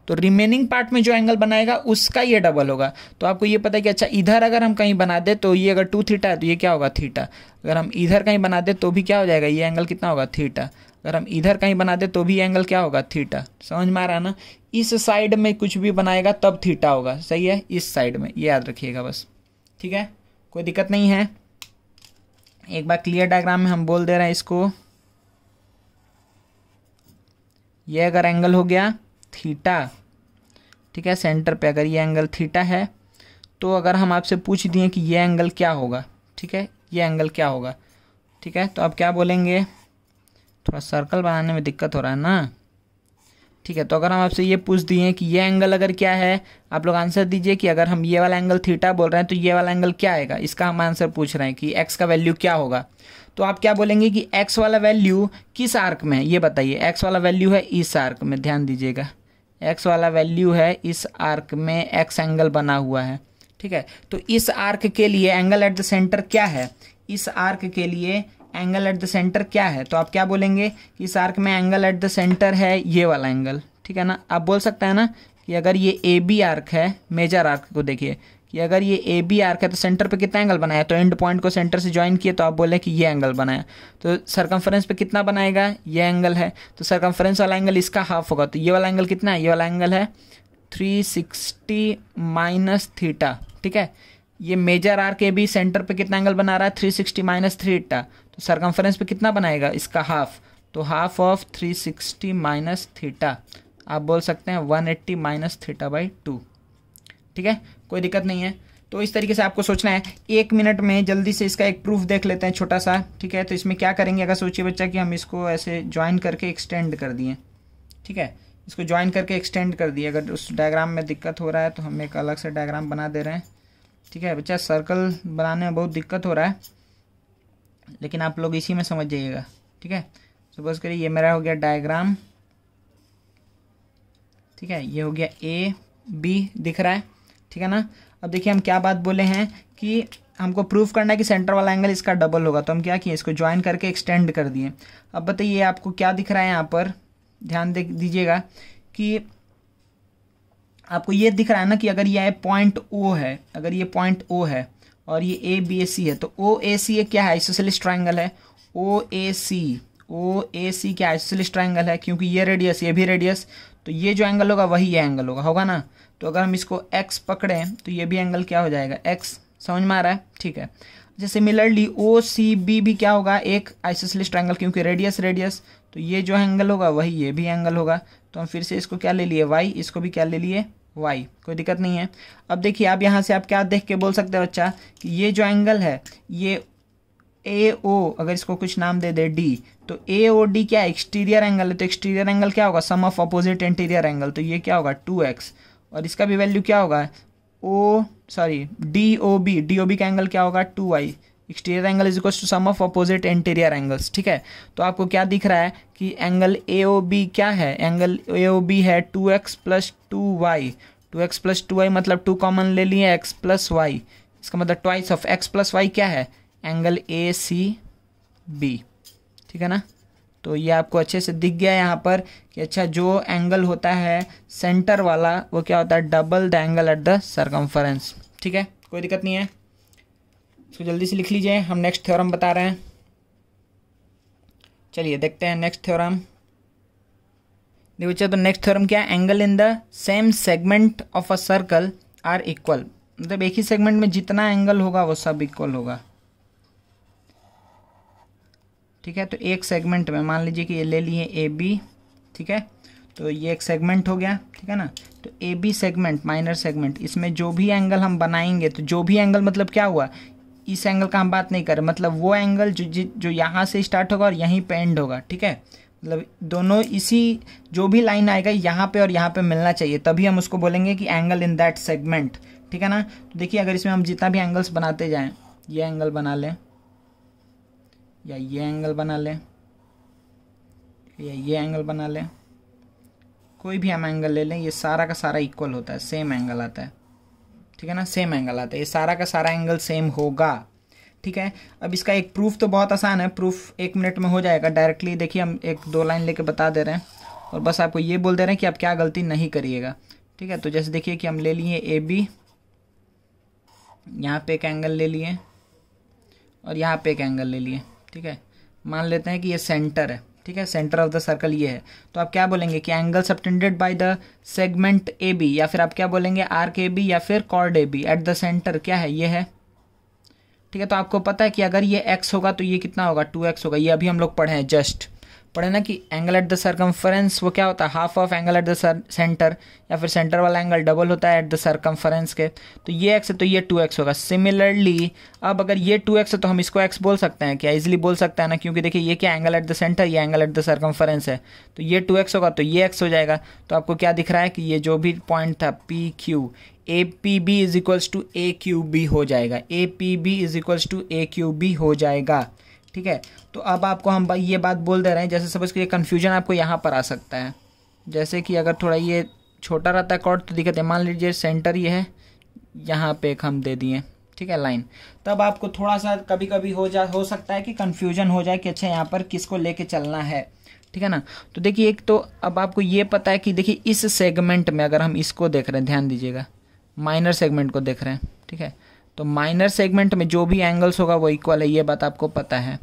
तो रिमेनिंग पार्ट में जो एंगल बनाएगा उसका ये डबल होगा। तो आपको ये पता है कि अच्छा इधर अगर हम कहीं बना दे तो ये अगर 2 थीटा है तो ये क्या होगा, थीटा। अगर हम इधर कहीं बना दे तो भी क्या हो जाएगा, ये एंगल कितना होगा, थीटा। अगर हम इधर कहीं बना दे तो भी एंगल क्या होगा, थीटा। समझ में आ रहा है ना, इस साइड में कुछ भी बनाएगा तब थीटा होगा, सही है, इस साइड में, ये याद रखिएगा बस। ठीक है, कोई दिक्कत नहीं है। एक बार क्लियर डायग्राम में हम बोल दे रहे हैं इसको, ये अगर एंगल हो गया थीटा, ठीक है, सेंटर पे अगर ये एंगल थीटा है, तो अगर हम आपसे पूछ दिए कि ये एंगल क्या होगा, ठीक है, ये एंगल क्या होगा, ठीक है, तो आप क्या बोलेंगे, थोड़ा सर्कल बनाने में दिक्कत हो रहा है ना, ठीक है। तो अगर हम आपसे ये पूछ दिए कि ये एंगल अगर क्या है, आप लोग आंसर दीजिए कि अगर हम ये वाला एंगल थीटा बोल रहे हैं तो ये वाला एंगल क्या आएगा, इसका हम आंसर पूछ रहे हैं कि एक्स का वैल्यू क्या होगा। तो आप क्या बोलेंगे कि एक्स वाला वैल्यू किस आर्क में है, ये बताइए। एक्स वाला वैल्यू है इस आर्क में, ध्यान दीजिएगा, एक्स वाला वैल्यू है इस आर्क में, एक्स एंगल बना हुआ है, ठीक है। तो इस आर्क के लिए एंगल एट द सेंटर क्या है, इस आर्क के लिए एंगल एट द सेंटर क्या है, तो आप क्या बोलेंगे कि इस आर्क में एंगल एट द सेंटर है ये वाला एंगल, ठीक है ना। आप बोल सकते हैं ना कि अगर ये ए बी आर्क है, मेजर आर्क को देखिए कि अगर ये ए बी आर्क है तो सेंटर पे कितना एंगल बनाया, तो एंड पॉइंट को सेंटर से ज्वाइन किए तो आप बोले कि ये एंगल बनाया, तो सरकमफरेंस पे कितना बनाएगा, ये एंगल है, तो सरकमफरेंस वाला एंगल इसका हाफ होगा, तो ये वाला एंगल कितना है, ये वाला एंगल है 360 माइनस थीटा, ठीक है। ये major arc A B centre पे कितना एंगल बना रहा है, 360 माइनस थीटा, तो सरकमफरेंस पे कितना बनाएगा, इसका हाफ, तो हाफ ऑफ 360 माइनस थीटा, आप बोल सकते हैं 180 माइनस थीटा बाई 2, ठीक है, कोई दिक्कत नहीं है। तो इस तरीके से आपको सोचना है। 1 मिनट में जल्दी से इसका एक प्रूफ देख लेते हैं छोटा सा, ठीक है। तो इसमें क्या करेंगे, अगर सोचिए बच्चा कि हम इसको ऐसे ज्वाइन करके एक्सटेंड कर दिए, ठीक है, इसको ज्वाइन करके एक्सटेंड कर दिए। अगर उस डायग्राम में दिक्कत हो रहा है तो हम एक अलग से डायग्राम बना दे रहे हैं, ठीक है। बच्चा सर्कल बनाने में बहुत दिक्कत हो रहा है, लेकिन आप लोग इसी में समझ जाइएगा, ठीक है। सपोज करिए ये मेरा हो गया डायग्राम, ठीक है, ये हो गया ए बी दिख रहा है, ठीक है ना। अब देखिए हम क्या बात बोले हैं कि हमको प्रूफ करना है कि सेंटर वाला एंगल इसका डबल होगा, तो हम क्या किए, इसको ज्वाइन करके एक्सटेंड कर दिए। अब बताइए आपको क्या दिख रहा है यहाँ पर, ध्यान दीजिएगा कि आपको ये दिख रहा है ना कि अगर ये पॉइंट ओ है, अगर ये पॉइंट ओ है और ये ए बी सी है, तो ओ ए सी क्या है, आइसोसेलेस ट्रायंगल है। ओ ए सी क्या आइसोसेलेस ट्रायंगल है, क्योंकि ये रेडियस ये भी रेडियस, तो ये जो एंगल होगा वही ये एंगल होगा ना। तो अगर हम इसको x पकड़ें तो ये भी एंगल क्या हो जाएगा, x, समझ में आ रहा है, ठीक है। जैसे सिमिलरली ओ सी बी भी क्या होगा, एक आइसोसेलेस ट्रायंगल, क्योंकि रेडियस, तो ये जो एंगल होगा वही ये भी एंगल होगा। तो हम फिर से इसको क्या ले लिए y, इसको भी क्या ले लिए y, कोई दिक्कत नहीं है। अब देखिए आप यहाँ से आप क्या देख के बोल सकते हैं बच्चा कि ये जो एंगल है ये ए ओ, अगर इसको कुछ नाम दे दे डी, तो ए ओ डी क्या है, एक्सटीरियर एंगल है, तो एक्सटीरियर एंगल क्या होगा, सम ऑफ अपोजिट इंटीरियर एंगल, तो ये क्या होगा 2x, और इसका भी वैल्यू क्या होगा, डी ओ बी का एंगल क्या होगा 2y, exterior angle is equal to sum of opposite interior angles, ठीक है। तो आपको क्या दिख रहा है कि एंगल ए ओ बी क्या है, एंगल ए ओ बी है 2x plus 2y, 2x plus 2y मतलब 2 कॉमन ले लिए, x प्लस वाई, इसका मतलब twice of x plus Y क्या है, एंगल ए सी बी, ठीक है ना। तो ये आपको अच्छे से दिख गया यहाँ पर कि अच्छा जो एंगल होता है सेंटर वाला वो क्या होता है, double the angle eight the circumference, ठीक है, कोई दिक्कत नहीं है। इसको जल्दी से लिख लीजिए, हम नेक्स्ट थ्योरम बता रहे हैं। चलिए देखते हैं नेक्स्ट थ्योरम। देखो बच्चा, तो नेक्स्ट थ्योरम क्या है, angle in the same segment of a circle are equal, मतलब एक ही सेगमेंट में जितना एंगल होगा वो सब इक्वल होगा, ठीक है। तो एक सेगमेंट में मान लीजिए कि ये ले लिए ए बी, ठीक है, तो ये एक सेगमेंट हो गया, ठीक है ना। तो A B segment, minor segment, इसमें जो भी एंगल हम बनाएंगे, तो जो भी एंगल मतलब क्या हुआ, इस एंगल का हम बात नहीं कर रहे, मतलब वो एंगल जो यहाँ से स्टार्ट होगा और यहीं पे एंड होगा, ठीक है, मतलब दोनों इसी जो भी लाइन आएगा यहाँ पे और यहाँ पे मिलना चाहिए, तभी हम उसको बोलेंगे कि एंगल इन दैट सेगमेंट, ठीक है ना। तो देखिए अगर इसमें हम जितना भी एंगल्स बनाते जाएं, ये एंगल बना लें या ये एंगल बना लें या ये एंगल बना लें, कोई भी हम एंगल ले लें, ये सारा का सारा इक्वल होता है, सेम एंगल आता है, ठीक है ना, सेम एंगल आता है, ये सारा का सारा एंगल सेम होगा, ठीक है। अब इसका एक प्रूफ तो बहुत आसान है, प्रूफ 1 मिनट में हो जाएगा डायरेक्टली। देखिए हम 1-2 लाइन लेके बता दे रहे हैं और बस आपको ये बोल दे रहे हैं कि आप क्या गलती नहीं करिएगा, ठीक है। तो जैसे देखिए कि हम ले लिए ए बी, यहाँ पे एक एंगल ले लिए और यहाँ पे एक एंगल ले लिए, ठीक है। मान लेते हैं कि ये सेंटर है, ठीक है, सेंटर ऑफ द सर्कल ये है, तो आप क्या बोलेंगे कि angle subtended by the segment A B, या फिर आप क्या बोलेंगे आर्क ए बी या फिर chord A B at the centre क्या है, ये है, ठीक है। तो आपको पता है कि अगर ये x होगा तो ये कितना होगा 2x होगा, ये अभी हम लोग पढ़े हैं जस्ट, पढ़े ना कि एंगल एट द सर्कमफरेंस वो क्या होता है, half of angle eight the centre, या फिर सेंटर वाला एंगल डबल होता है एट द सर्कमफरेंस के। तो ये x है तो ये 2x होगा। सिमिलरली अब अगर ये 2x है तो हम इसको x बोल सकते हैं क्या, इजीली बोल सकते हैं ना, क्योंकि देखिए ये क्या एंगल एट द सेंटर, ये एंगल एट द सर्कमफरेंस है, तो ये 2x होगा तो ये x हो जाएगा। तो आपको क्या दिख रहा है कि ये जो भी पॉइंट था PQ, APB is equals to AQB हो जाएगा, APB is equals to AQB हो जाएगा। ठीक है, तो अब आपको हम ये बात बोल दे रहे हैं, जैसे सपोज कि कन्फ्यूजन आपको यहाँ पर आ सकता है, जैसे कि अगर थोड़ा ये छोटा रहता है कॉर्ड तो दिक्कत है। मान लीजिए सेंटर ये है, यहाँ पे एक हम दे दिए, ठीक है, लाइन, तब आपको थोड़ा सा कभी कभी हो सकता है कि कन्फ्यूजन हो जाए कि अच्छा यहाँ पर किसको लेके चलना है, ठीक है ना। तो देखिए एक तो अब आपको ये पता है कि देखिए इस सेगमेंट में अगर हम इसको देख रहे हैं, ध्यान दीजिएगा, माइनर सेगमेंट को देख रहे हैं, ठीक है, तो माइनर सेगमेंट में जो भी एंगल्स होगा वो इक्वल है, ये बात आपको पता है।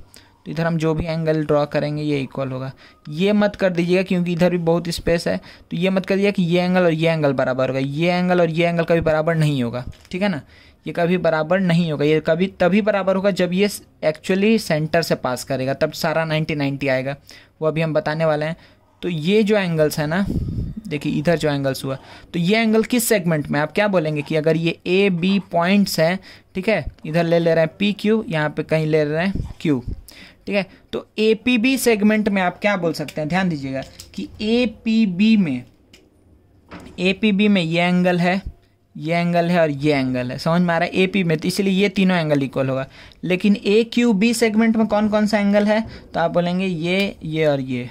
तो इधर हम जो भी एंगल ड्रॉ करेंगे ये इक्वल होगा। ये मत कर दीजिएगा क्योंकि इधर भी बहुत स्पेस है, तो ये मत कर दीजिएगा कि ये एंगल और ये एंगल बराबर होगा, ये एंगल और ये एंगल कभी बराबर नहीं होगा, ठीक है ना, ये कभी बराबर नहीं होगा। ये कभी तभी बराबर होगा जब ये एक्चुअली सेंटर से पास करेगा, तब सारा 90-90 आएगा, वो अभी हम बताने वाले हैं। तो ये जो एंगल्स है ना, देखिए इधर जो एंगल्स हुआ, तो ये एंगल किस सेगमेंट में, आप क्या बोलेंगे कि अगर ये AB पॉइंट्स हैं, ठीक है, इधर ले रहे हैं PQ, यहाँ पे कहीं ले रहे हैं Q, ठीक है, तो APB सेगमेंट में आप क्या बोल सकते हैं, ध्यान दीजिएगा कि APB में ये एंगल है, ये एंगल है और ये एंगल है, समझ में आ रहा है, AP में, तो इसलिए ये तीनों एंगल इक्वल होगा। लेकिन AQB सेगमेंट में कौन कौन सा एंगल है, तो आप बोलेंगे ये और ये,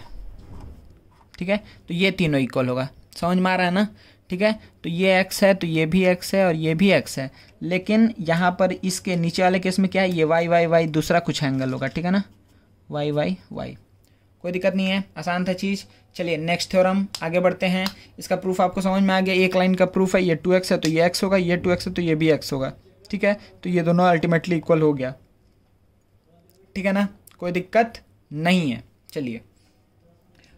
ठीक है, तो ये तीनों इक्वल होगा, समझ में आ रहा है ना, ठीक है। तो ये x है तो ये भी x है और ये भी x है, लेकिन यहाँ पर इसके नीचे वाले केस में क्या है, ये y दूसरा कुछ एंगल होगा, ठीक है ना, y, कोई दिक्कत नहीं है, आसान था चीज़। चलिए नेक्स्ट थ्योरम आगे बढ़ते हैं। इसका प्रूफ आपको समझ में आ गया, एक लाइन का प्रूफ है, ये 2x है तो ये x होगा, ये 2x है तो ये भी x होगा, ठीक है, तो ये दोनों अल्टीमेटली इक्वल हो गया, ठीक है ना, कोई दिक्कत नहीं है। चलिए,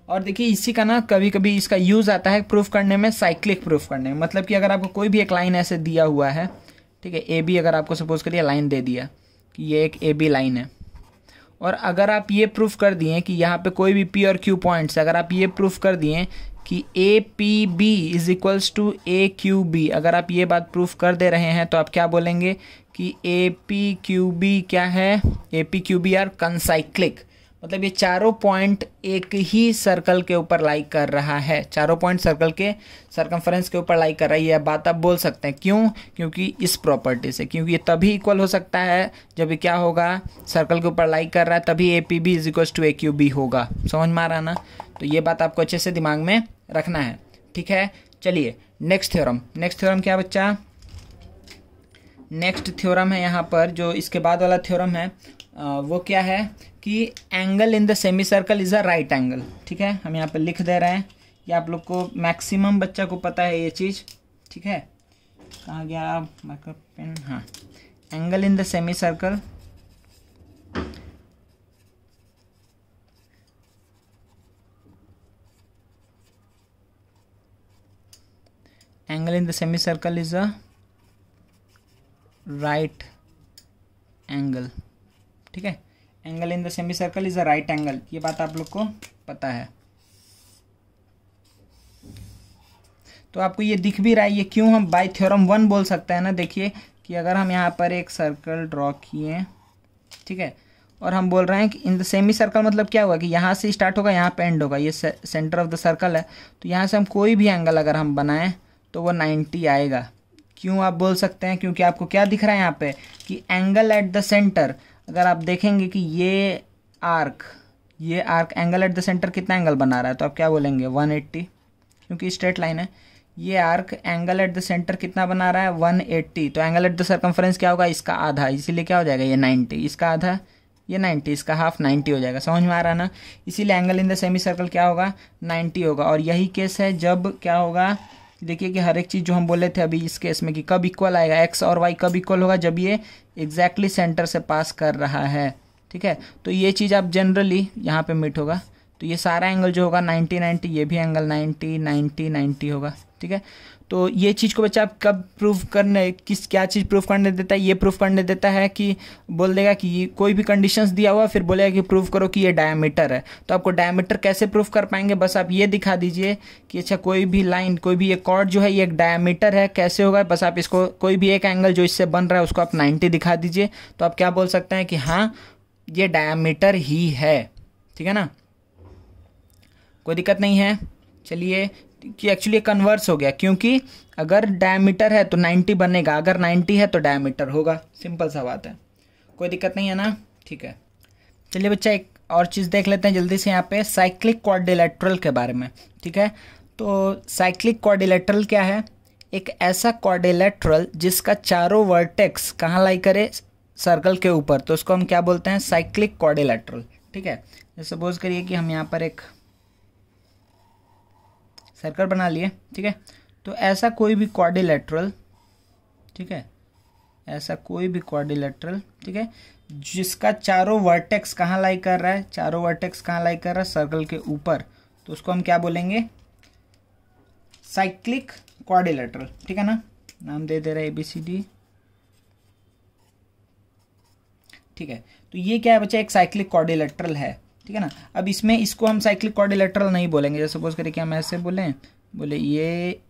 और देखिए इसी का ना कभी कभी इसका यूज़ आता है प्रूफ करने में, साइक्लिक प्रूफ करने में, मतलब कि अगर आपको कोई भी एक लाइन ऐसे दिया हुआ है, ठीक है, AB अगर आपको सपोज करिए लाइन दे दिया कि ये एक AB लाइन है, और अगर आप ये प्रूफ कर दिए कि यहाँ पे कोई भी P और Q पॉइंट्स, अगर आप ये प्रूफ कर दिए कि APB is equals to AQB, अगर आप ये बात प्रूफ कर दे रहे हैं तो आप क्या बोलेंगे कि APQB क्या है, APQB आर कंसाइक्लिक, मतलब ये चारों पॉइंट एक ही सर्कल के ऊपर लाई कर रहा है, चारों पॉइंट सर्कल के सर्कमफरेंस के ऊपर लाई कर रहा है। ये बात आप बोल सकते हैं, क्यों, क्योंकि इस प्रॉपर्टी से, क्योंकि ये तभी इक्वल हो सकता है जब ये क्या होगा, सर्कल के ऊपर लाई कर रहा है, तभी APB is equal to AQB होगा, समझ में आ रहा है ना। तो ये बात आपको अच्छे से दिमाग में रखना है, ठीक है। चलिए नेक्स्ट थ्योरम क्या बच्चा, नेक्स्ट थ्योरम है यहाँ पर जो इसके बाद वाला थ्योरम है, वो क्या है कि angle in the semi circle is a right angle, ठीक है, हम यहाँ पे लिख दे रहे हैं, ये आप लोग को मैक्सिमम बच्चा को पता है ये चीज़, ठीक है, कहाँ गया मार्कर पेन, हाँ, angle in the semi circle is a right angle, ठीक है, angle in the semi circle is a right angle, ये बात आप लोग को पता है। तो आपको ये दिख भी रहा है, ये क्यों हम बाय थ्योरम 1 बोल सकते हैं ना। देखिए कि अगर हम यहाँ पर एक सर्कल ड्रॉ किए, ठीक है, और हम बोल रहे हैं कि इन द सेमी सर्कल, मतलब क्या हुआ कि यहाँ से स्टार्ट होगा, यहाँ पे एंड होगा, ये सेंटर ऑफ द सर्कल है, तो यहाँ से हम कोई भी एंगल अगर हम बनाएं तो वो 90 आएगा। क्यों आप बोल सकते हैं, क्योंकि आपको क्या दिख रहा है यहाँ पे कि एंगल एट द सेंटर, अगर आप देखेंगे कि ये arc angle eight the centre कितना एंगल बना रहा है, तो आप क्या बोलेंगे 180, क्योंकि स्ट्रेट लाइन है। ये arc angle eight the centre कितना बना रहा है 180, तो एंगल एट द सर्कमफरेंस क्या होगा, इसका आधा, इसीलिए क्या हो जाएगा ये 90, इसका आधा ये 90, इसका हाफ 90 हो जाएगा, समझ में आ रहा है ना। इसीलिए angle in the semi circle क्या होगा 90 होगा। और यही केस है जब क्या होगा, देखिए कि हर एक चीज़ जो हम बोले थे अभी इस केस में कि कब इक्वल आएगा, एक्स और वाई कब इक्वल होगा, जब ये एग्जैक्टली सेंटर से पास कर रहा है, ठीक है। तो ये चीज़ आप जनरली यहाँ पे मीट होगा, तो ये सारा एंगल जो होगा 90-90, ये भी एंगल 90-90-90 होगा, ठीक है। तो ये चीज़ को बच्चा आप कब प्रूव करने क्या चीज़ प्रूव करने देता है, ये प्रूव करने देता है कि बोल देगा कि कोई भी कंडीशंस दिया हुआ फिर बोलेगा कि प्रूव करो कि ये डायमीटर है। तो आपको डायमीटर कैसे प्रूव कर पाएंगे, बस आप ये दिखा दीजिए कि अच्छा कोई भी लाइन, कोई भी एक कॉर्ड जो है ये एक डायमीटर है, कैसे होगा, बस आप इसको कोई भी एक एंगल जो इससे बन रहा है उसको आप 90 दिखा दीजिए, तो आप क्या बोल सकते हैं कि हाँ ये डायमीटर ही है, ठीक है ना, कोई दिक्कत नहीं है। चलिए कि एक्चुअली कन्वर्स हो गया, क्योंकि अगर डायमीटर है तो 90 बनेगा, अगर 90 है तो डायमीटर होगा, सिंपल सा बात है, कोई दिक्कत नहीं है ना, ठीक है। चलिए बच्चा एक और चीज़ देख लेते हैं जल्दी से यहाँ पे साइक्लिक क्वाड्रिलेटरल के बारे में, ठीक है। तो साइक्लिक क्वाड्रिलेटरल क्या है, एक ऐसा क्वाड्रिलेटरल जिसका चारों वर्टेक्स कहाँ लाई करे, सर्कल के ऊपर, तो उसको हम क्या बोलते हैं, साइक्लिक क्वाड्रिलेटरल, ठीक है। जैसे सपोज करिए कि हम यहाँ पर एक सर्कल बना लिए, ठीक है। तो ऐसा कोई भी क्वाड्रिलेटरल, ठीक है, ऐसा कोई भी क्वाड्रिलेटरल, ठीक है, जिसका चारों वर्टेक्स कहाँ लाई कर रहा है, चारों वर्टेक्स कहाँ लाई कर रहा है, सर्कल के ऊपर, तो उसको हम क्या बोलेंगे, साइक्लिक क्वाड्रिलेटरल, ठीक है ना। नाम दे दे रहा है ABCD, ठीक है। तो ये क्या है बच्चा, एक साइक्लिक क्वाड्रिलेटरल है, ठीक है ना। अब इसमें इसको हम साइक्लिक क्वाड्रिलेटरल नहीं बोलेंगे, जैसे सपोज करिए कि हम ऐसे बोले ये,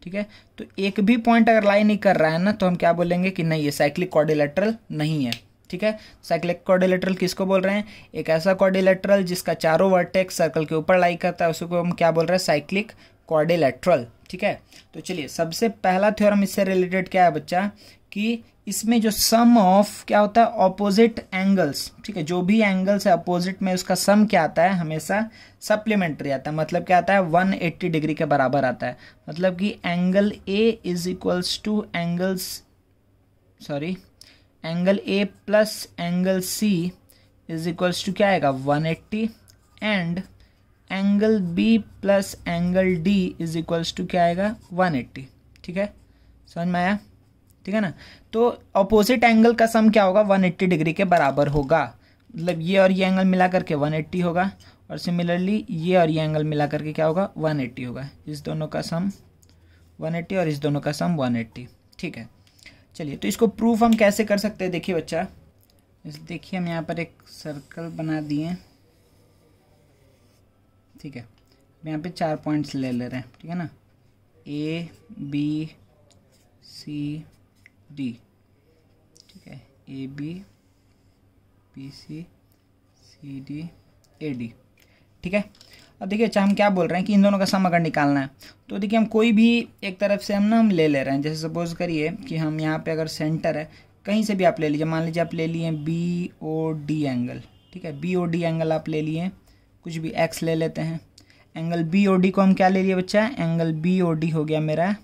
ठीक है। तो एक भी पॉइंट अगर लाई नहीं कर रहा है ना, तो हम क्या बोलेंगे कि नहीं ये साइक्लिक क्वाड्रिलेटरल नहीं है, ठीक है। साइक्लिक क्वाड्रिलेटरल किसको बोल रहे हैं, एक ऐसा क्वाड्रिलेटरल जिसका चारों वर्टेक्स सर्कल के ऊपर लाई करता है, उसको हम क्या बोल रहे हैं, साइक्लिक क्वाड्रिलेटरल, ठीक है। तो चलिए सबसे पहला थ्योरम इससे रिलेटेड क्या है बच्चा, कि इसमें जो सम ऑफ क्या होता है, ऑपोजिट एंगल्स, ठीक है, जो भी एंगल्स है अपोजिट में उसका सम क्या आता है, हमेशा सप्लीमेंट्री आता है, मतलब क्या आता है 180 डिग्री के बराबर आता है, मतलब कि angle A is equals to angle A plus angle C is equals to क्या आएगा 180, and angle B plus angle D is equals to क्या आएगा 180, ठीक है, समझ में आया, ठीक है ना। तो अपोजिट एंगल का सम क्या होगा, 180 डिग्री के बराबर होगा, मतलब ये और ये एंगल मिला करके 180 होगा, और सिमिलरली ये और ये एंगल मिला करके क्या होगा 180 होगा, इस दोनों का सम 180 और इस दोनों का सम 180, ठीक है। चलिए तो इसको प्रूफ हम कैसे कर सकते हैं, देखिए बच्चा, देखिए हम यहाँ पर एक सर्कल बना दिए, ठीक है, यहाँ पे 4 पॉइंट्स ले रहे हैं, ठीक है ना, ABCD, ठीक है, ABCD AD, ठीक है। अब देखिए अच्छा हम क्या बोल रहे हैं कि इन दोनों का सम अगर निकालना है, तो देखिए हम कोई भी एक तरफ से हम ले रहे हैं, जैसे सपोज करिए कि हम यहाँ पे अगर सेंटर है, कहीं से भी आप ले लीजिए, मान लीजिए आप ले लिए BOD एंगल, ठीक है, BOD एंगल आप ले लिए, कुछ भी x ले लेते हैं, एंगल BOD को हम क्या ले लिए बच्चा, एंगल BOD हो गया मेरा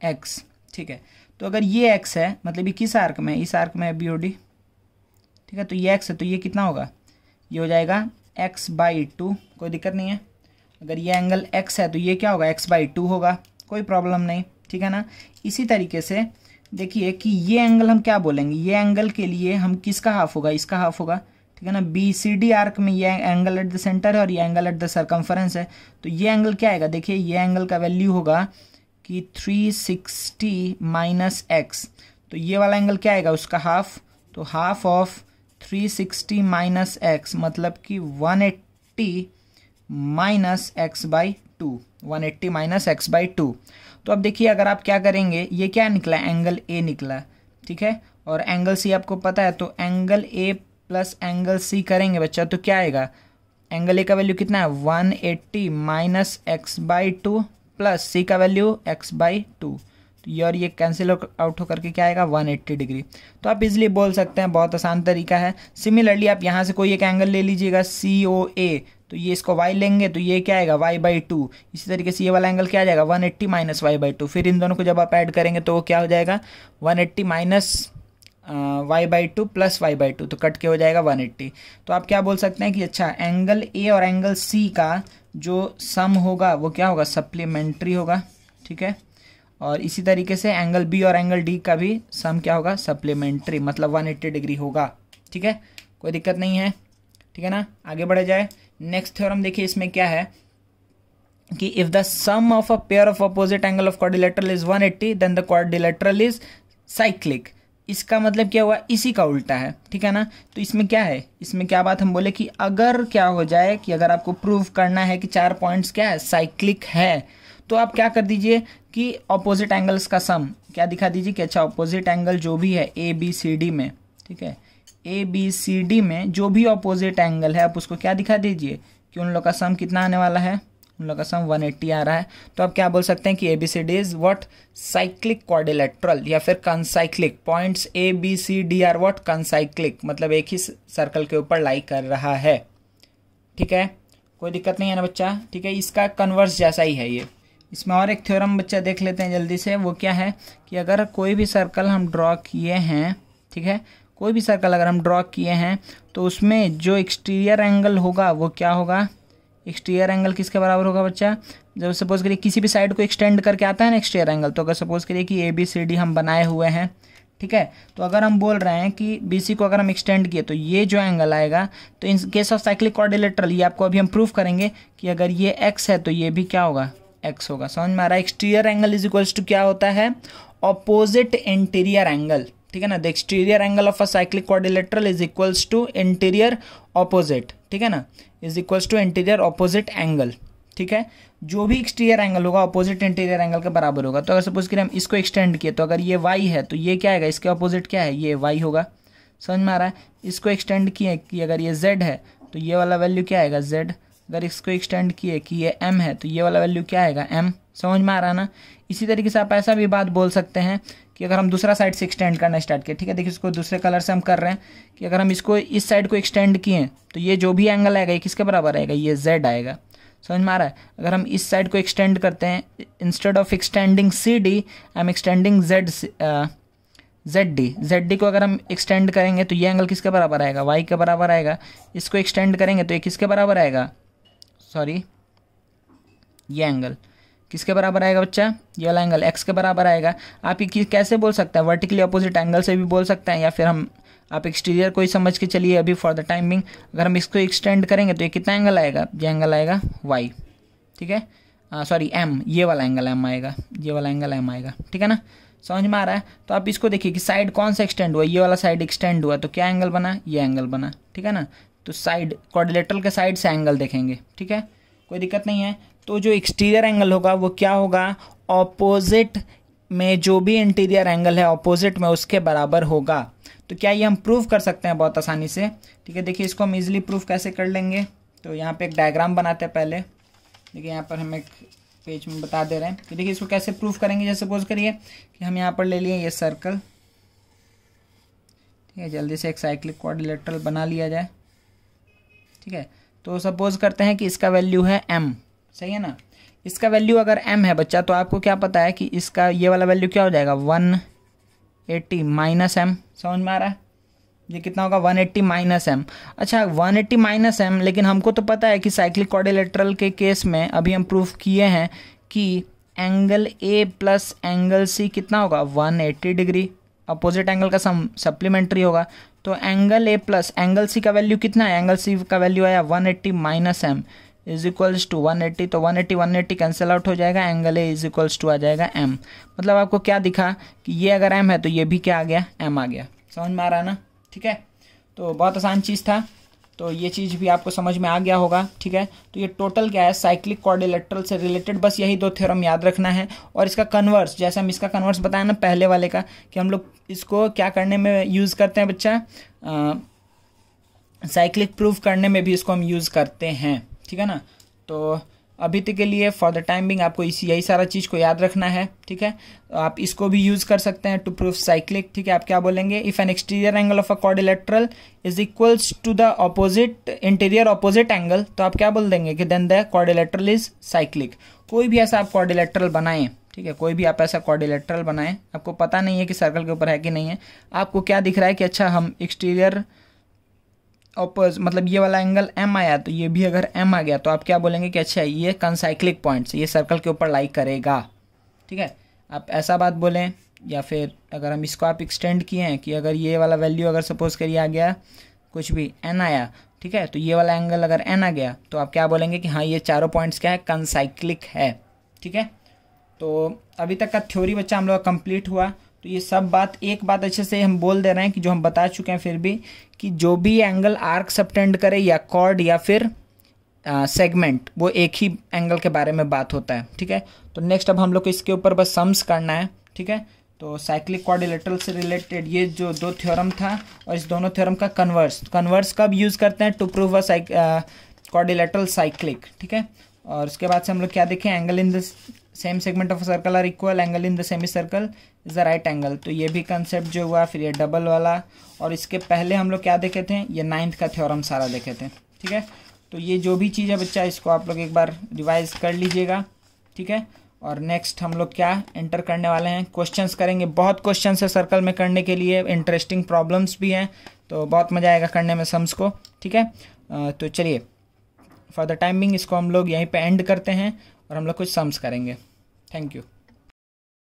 x, ठीक है। तो अगर ये x है, मतलब ये किस आर्क में है, इस आर्क में है BOD, ठीक है, तो ये x है, तो ये कितना होगा, ये हो जाएगा x/2, कोई दिक्कत नहीं है। अगर ये एंगल x है तो ये क्या होगा, x/2 होगा, कोई प्रॉब्लम नहीं, ठीक है ना। इसी तरीके से देखिए कि ये एंगल हम क्या बोलेंगे, ये एंगल के लिए हम किसका हाफ होगा, इसका हाफ होगा, ठीक है ना। BCD आर्क में ये एंगल एट द सेंटर है और ये एंगल एट द सर्कमफरेंस है, तो ये एंगल क्या आएगा, देखिए ये एंगल का वैल्यू होगा कि 360 माइनस x, तो ये वाला एंगल क्या आएगा, उसका हाफ, तो हाफ ऑफ 360 माइनस x मतलब कि 180 माइनस x/2, 180 माइनस x/2। तो अब देखिए अगर आप क्या करेंगे, ये क्या निकला, एंगल A निकला, ठीक है, और एंगल C आपको पता है, तो angle A plus angle C करेंगे बच्चा, तो क्या आएगा, एंगल A का वैल्यू कितना है 180 माइनस x/2 प्लस C का वैल्यू x/2, तो ये और ये कैंसिल आउट होकर के क्या आएगा 180 डिग्री। तो आप इजीली बोल सकते हैं, बहुत आसान तरीका है। सिमिलरली आप यहाँ से कोई एक एंगल ले लीजिएगा COA, तो ये इसको y लेंगे तो ये क्या आएगा y/2, इसी तरीके से ये वाला एंगल क्या आ जाएगा 180 माइनस y/2, फिर इन दोनों को जब आप ऐड करेंगे तो वो क्या हो जाएगा 180 माइनस y/2 प्लस y/2, तो कट के हो जाएगा 180। तो आप क्या बोल सकते हैं कि अच्छा एंगल A और एंगल C का जो सम होगा वो क्या होगा, सप्लीमेंट्री होगा, ठीक है। और इसी तरीके से एंगल B और एंगल D का भी सम क्या होगा, सप्लीमेंट्री, मतलब 180 डिग्री होगा, ठीक है, कोई दिक्कत नहीं है, ठीक है ना। आगे बढ़ा जाए, नेक्स्ट थ्योरम देखिए इसमें क्या है, कि if the sum of a pair of opposite angle of quadrilateral is 180 then the quadrilateral is cyclic. इसका मतलब क्या हुआ, इसी का उल्टा है, ठीक है ना। तो इसमें क्या है, इसमें क्या बात हम बोले कि अगर क्या हो जाए कि अगर आपको प्रूव करना है कि 4 पॉइंट्स क्या है, साइक्लिक है, तो आप क्या कर दीजिए कि ऑपोजिट एंगल्स का सम क्या दिखा दीजिए कि अच्छा ऑपोजिट एंगल जो भी है ए बी सी डी में, ठीक है, ए बी सी डी में जो भी ऑपोजिट एंगल है आप उसको क्या दिखा दीजिए कि उन लोग का सम कितना आने वाला है, उन लोग का सम 180 आ रहा है। तो आप क्या बोल सकते हैं कि ABCD is what, cyclic quadrilateral या फिर कनसाइक्लिक। पॉइंट्स ABCD आर व्हाट, कनसाइक्लिक, मतलब एक ही सर्कल के ऊपर लाई कर रहा है, ठीक है, कोई दिक्कत नहीं है ना बच्चा, ठीक है। इसका कन्वर्स जैसा ही है ये। इसमें और एक थ्योरम बच्चा देख लेते हैं जल्दी से, वो क्या है कि अगर कोई भी सर्कल हम ड्रॉ किए हैं, ठीक है, कोई भी सर्कल अगर हम ड्रॉ किए हैं तो उसमें जो एक्सटीरियर एंगल होगा वो क्या होगा, एक्सटीरियर एंगल किसके बराबर होगा बच्चा, जब सपोज करिए किसी भी साइड को एक्सटेंड करके आता है ना एक्सटीरियर एंगल, तो अगर सपोज करिए कि ABCD हम बनाए हुए हैं, ठीक है, तो अगर हम बोल रहे हैं कि BC को अगर हम एक्सटेंड किए तो ये जो एंगल आएगा, तो in case of cyclic quadrilateral ये आपको अभी हम प्रूव करेंगे कि अगर ये x है तो ये भी क्या होगा, x होगा। समझ में आ रहा है। Exterior angle is equals to क्या होता है, ऑपोजिट इंटीरियर एंगल, ठीक है ना। The exterior angle of a cyclic quadrilateral is equals to interior opposite, ठीक है ना, is equals to interior opposite angle, ठीक है। जो भी एक्सटीरियर एंगल होगा ऑपोजिट इंटीरियर एंगल के बराबर होगा। तो अगर सपोज करें हम इसको एक्सटेंड किए तो अगर ये y है तो ये क्या आएगा, इसके ऑपोजिट क्या है, ये y होगा। समझ में आ रहा है। इसको एक्सटेंड किए कि अगर ये z है तो ये वाला वैल्यू क्या आएगा, z। अगर इसको एक्सटेंड किए कि ये m है तो ये वाला वैल्यू क्या आएगा, m। समझ में आ रहा है ना। इसी तरीके से आप ऐसा भी बात बोल सकते हैं कि अगर हम दूसरा साइड से एक्सटेंड करना स्टार्ट किए, ठीक है, देखिए इसको दूसरे कलर से हम कर रहे हैं कि अगर हम इसको इस साइड को एक्सटेंड किए तो ये जो भी एंगल आएगा ये किसके बराबर आएगा, ये z आएगा। समझ में आ रहा है। अगर हम इस साइड को एक्सटेंड करते हैं, instead of extending CD I am extending ZD को अगर हम एक्सटेंड करेंगे तो ये एंगल किसके बराबर आएगा, y के बराबर आएगा। इसको एक्सटेंड करेंगे तो ये किसके बराबर आएगा, सॉरी ये एंगल किसके बराबर आएगा बच्चा, ये वाला एंगल x के बराबर आएगा। आप ये कैसे बोल सकते हैं, वर्टिकली अपोजिट एंगल से भी बोल सकते हैं, या फिर हम आप एक्सटीरियर को ही समझ के चलिए अभी फॉर द टाइमिंग। अगर हम इसको एक्सटेंड करेंगे तो ये कितना एंगल आएगा, ये एंगल आएगा y, ठीक है, सॉरी m, ये वाला एंगल m आएगा, ये वाला एंगल m आएगा, ठीक है ना। समझ में आ रहा है। तो आप इसको देखिए कि साइड कौन सा एक्सटेंड हुआ, ये वाला साइड एक्सटेंड हुआ तो क्या एंगल बना, ये एंगल बना, ठीक है ना। तो साइड क्वाड्रिलेटरल के साइड से एंगल देखेंगे, ठीक है, कोई दिक्कत नहीं है। तो जो एक्सटीरियर एंगल होगा वो क्या होगा, ऑपोजिट में जो भी इंटीरियर एंगल है ऑपोजिट में उसके बराबर होगा। तो क्या ये हम प्रूव कर सकते हैं बहुत आसानी से, ठीक है। देखिए इसको हम इजीली प्रूव कैसे कर लेंगे, तो यहाँ पे एक डायग्राम बनाते हैं पहले। देखिए यहाँ पर हम एक पेज में बता दे रहे हैं कि देखिए इसको कैसे प्रूव करेंगे। जैसे सपोज करिए कि हम यहाँ पर ले लिए ये सर्कल, ठीक है, जल्दी से एक साइक्लिक क्वाड्रिलेटरल बना लिया जाए, ठीक है। तो सपोज करते हैं कि इसका वैल्यू है m, सही है ना। इसका वैल्यू अगर m है बच्चा तो आपको क्या पता है कि इसका ये वाला वैल्यू क्या हो जाएगा, 180 माइनस m। समझ में आ रहा है। ये कितना होगा, 180 माइनस m। अच्छा 180 माइनस m, लेकिन हमको तो पता है कि साइक्लिक क्वाड्रिलेटरल के केस में अभी हम प्रूफ किए हैं कि angle A plus angle C कितना होगा, 180 डिग्री। अपोजिट एंगल का सम सप्लीमेंट्री होगा। तो angle A plus angle C का वैल्यू कितना है, एंगल C का वैल्यू आया 180 minus m is equals to 180। तो 180 कैंसिल आउट हो जाएगा, angle A is equals to आ जाएगा m। मतलब आपको क्या दिखा कि ये अगर m है तो ये भी क्या आ गया, m आ गया। समझ में आ रहा है ना, ठीक है। तो बहुत आसान चीज़ था, तो ये चीज़ भी आपको समझ में आ गया होगा, ठीक है। तो ये टोटल क्या है, साइक्लिक क्वाड्रिलेटरल से रिलेटेड बस यही 2 थ्योरम याद रखना है। और इसका कन्वर्स, जैसे हम इसका कन्वर्स बताया ना पहले वाले का, कि हम लोग इसको क्या करने में यूज़ करते हैं बच्चा, साइक्लिक प्रूफ करने में भी इसको हम यूज़ करते हैं, ठीक है ना। तो अभी तक के लिए फॉर द टाइम बिंग आपको यही सारा चीज़ को याद रखना है, ठीक है। आप इसको भी यूज़ कर सकते हैं टू प्रूफ साइक्लिक, ठीक है। आप क्या बोलेंगे, if an exterior angle of a quadrilateral is equals to the opposite interior opposite angle, तो आप क्या बोल देंगे कि then the quadrilateral is cyclic. कोई भी ऐसा आप क्वाड्रिलेटरल बनाएं, ठीक है, कोई भी आप ऐसा क्वाड्रिलेटरल बनाएं, आपको पता नहीं है कि सर्कल के ऊपर है कि नहीं है, आपको क्या दिख रहा है कि अच्छा हम एक्सटीरियर मतलब ये वाला एंगल m आया तो ये भी अगर m आ गया तो आप क्या बोलेंगे कि अच्छा ये कनसाइक्लिक पॉइंट्स ये सर्कल के ऊपर लाई करेगा, ठीक है। आप ऐसा बात बोलें, या फिर अगर हम इसको आप एक्सटेंड किए हैं कि अगर ये वाला वैल्यू अगर सपोज करिए आ गया कुछ भी n आया ठीक है। तो ये वाला एंगल अगर एन आ गया तो आप क्या बोलेंगे कि हाँ ये चारों पॉइंट्स क्या है, कनसाइक्लिक है। ठीक है, तो अभी तक का थ्योरी बच्चा हम लोग का कंप्लीट हुआ। तो ये सब बात, एक बात अच्छे से हम बोल दे रहे हैं कि जो हम बता चुके हैं फिर भी, कि जो भी एंगल आर्क सबटेंड करे या कॉर्ड या फिर सेगमेंट, वो एक ही एंगल के बारे में बात होता है। ठीक है, तो नेक्स्ट अब हम लोग को इसके ऊपर बस सम्स करना है। ठीक है, तो साइक्लिक क्वाड्रिलेटरल से रिलेटेड ये जो दो थ्योरम था और इस दोनों थ्योरम का कन्वर्स कब यूज़ करते हैं, to prove a quadrilateral cyclic. ठीक है, और उसके बाद से हम लोग क्या देखें, angle in the same segment of circle are equal, angle in the semi circle is the right angle. तो ये भी कंसेप्ट जो हुआ, फिर ये डबल वाला, और इसके पहले हम लोग क्या देखे थे, ये 9th का थ्योरम सारा देखे थे। ठीक है, तो ये जो भी चीज़ है बच्चा, इसको आप लोग एक बार रिवाइज कर लीजिएगा। ठीक है, और नेक्स्ट हम लोग क्या एंटर करने वाले हैं, क्वेश्चंस करेंगे। बहुत क्वेश्चंस है सर्कल में करने के लिए, इंटरेस्टिंग प्रॉब्लम्स भी हैं, तो बहुत मज़ा आएगा करने में सम्स को। ठीक है, तो चलिए फॉर द टाइमिंग इसको हम लोग यहीं पे एंड करते हैं और हम लोग कुछ सम्स करेंगे। Thank you.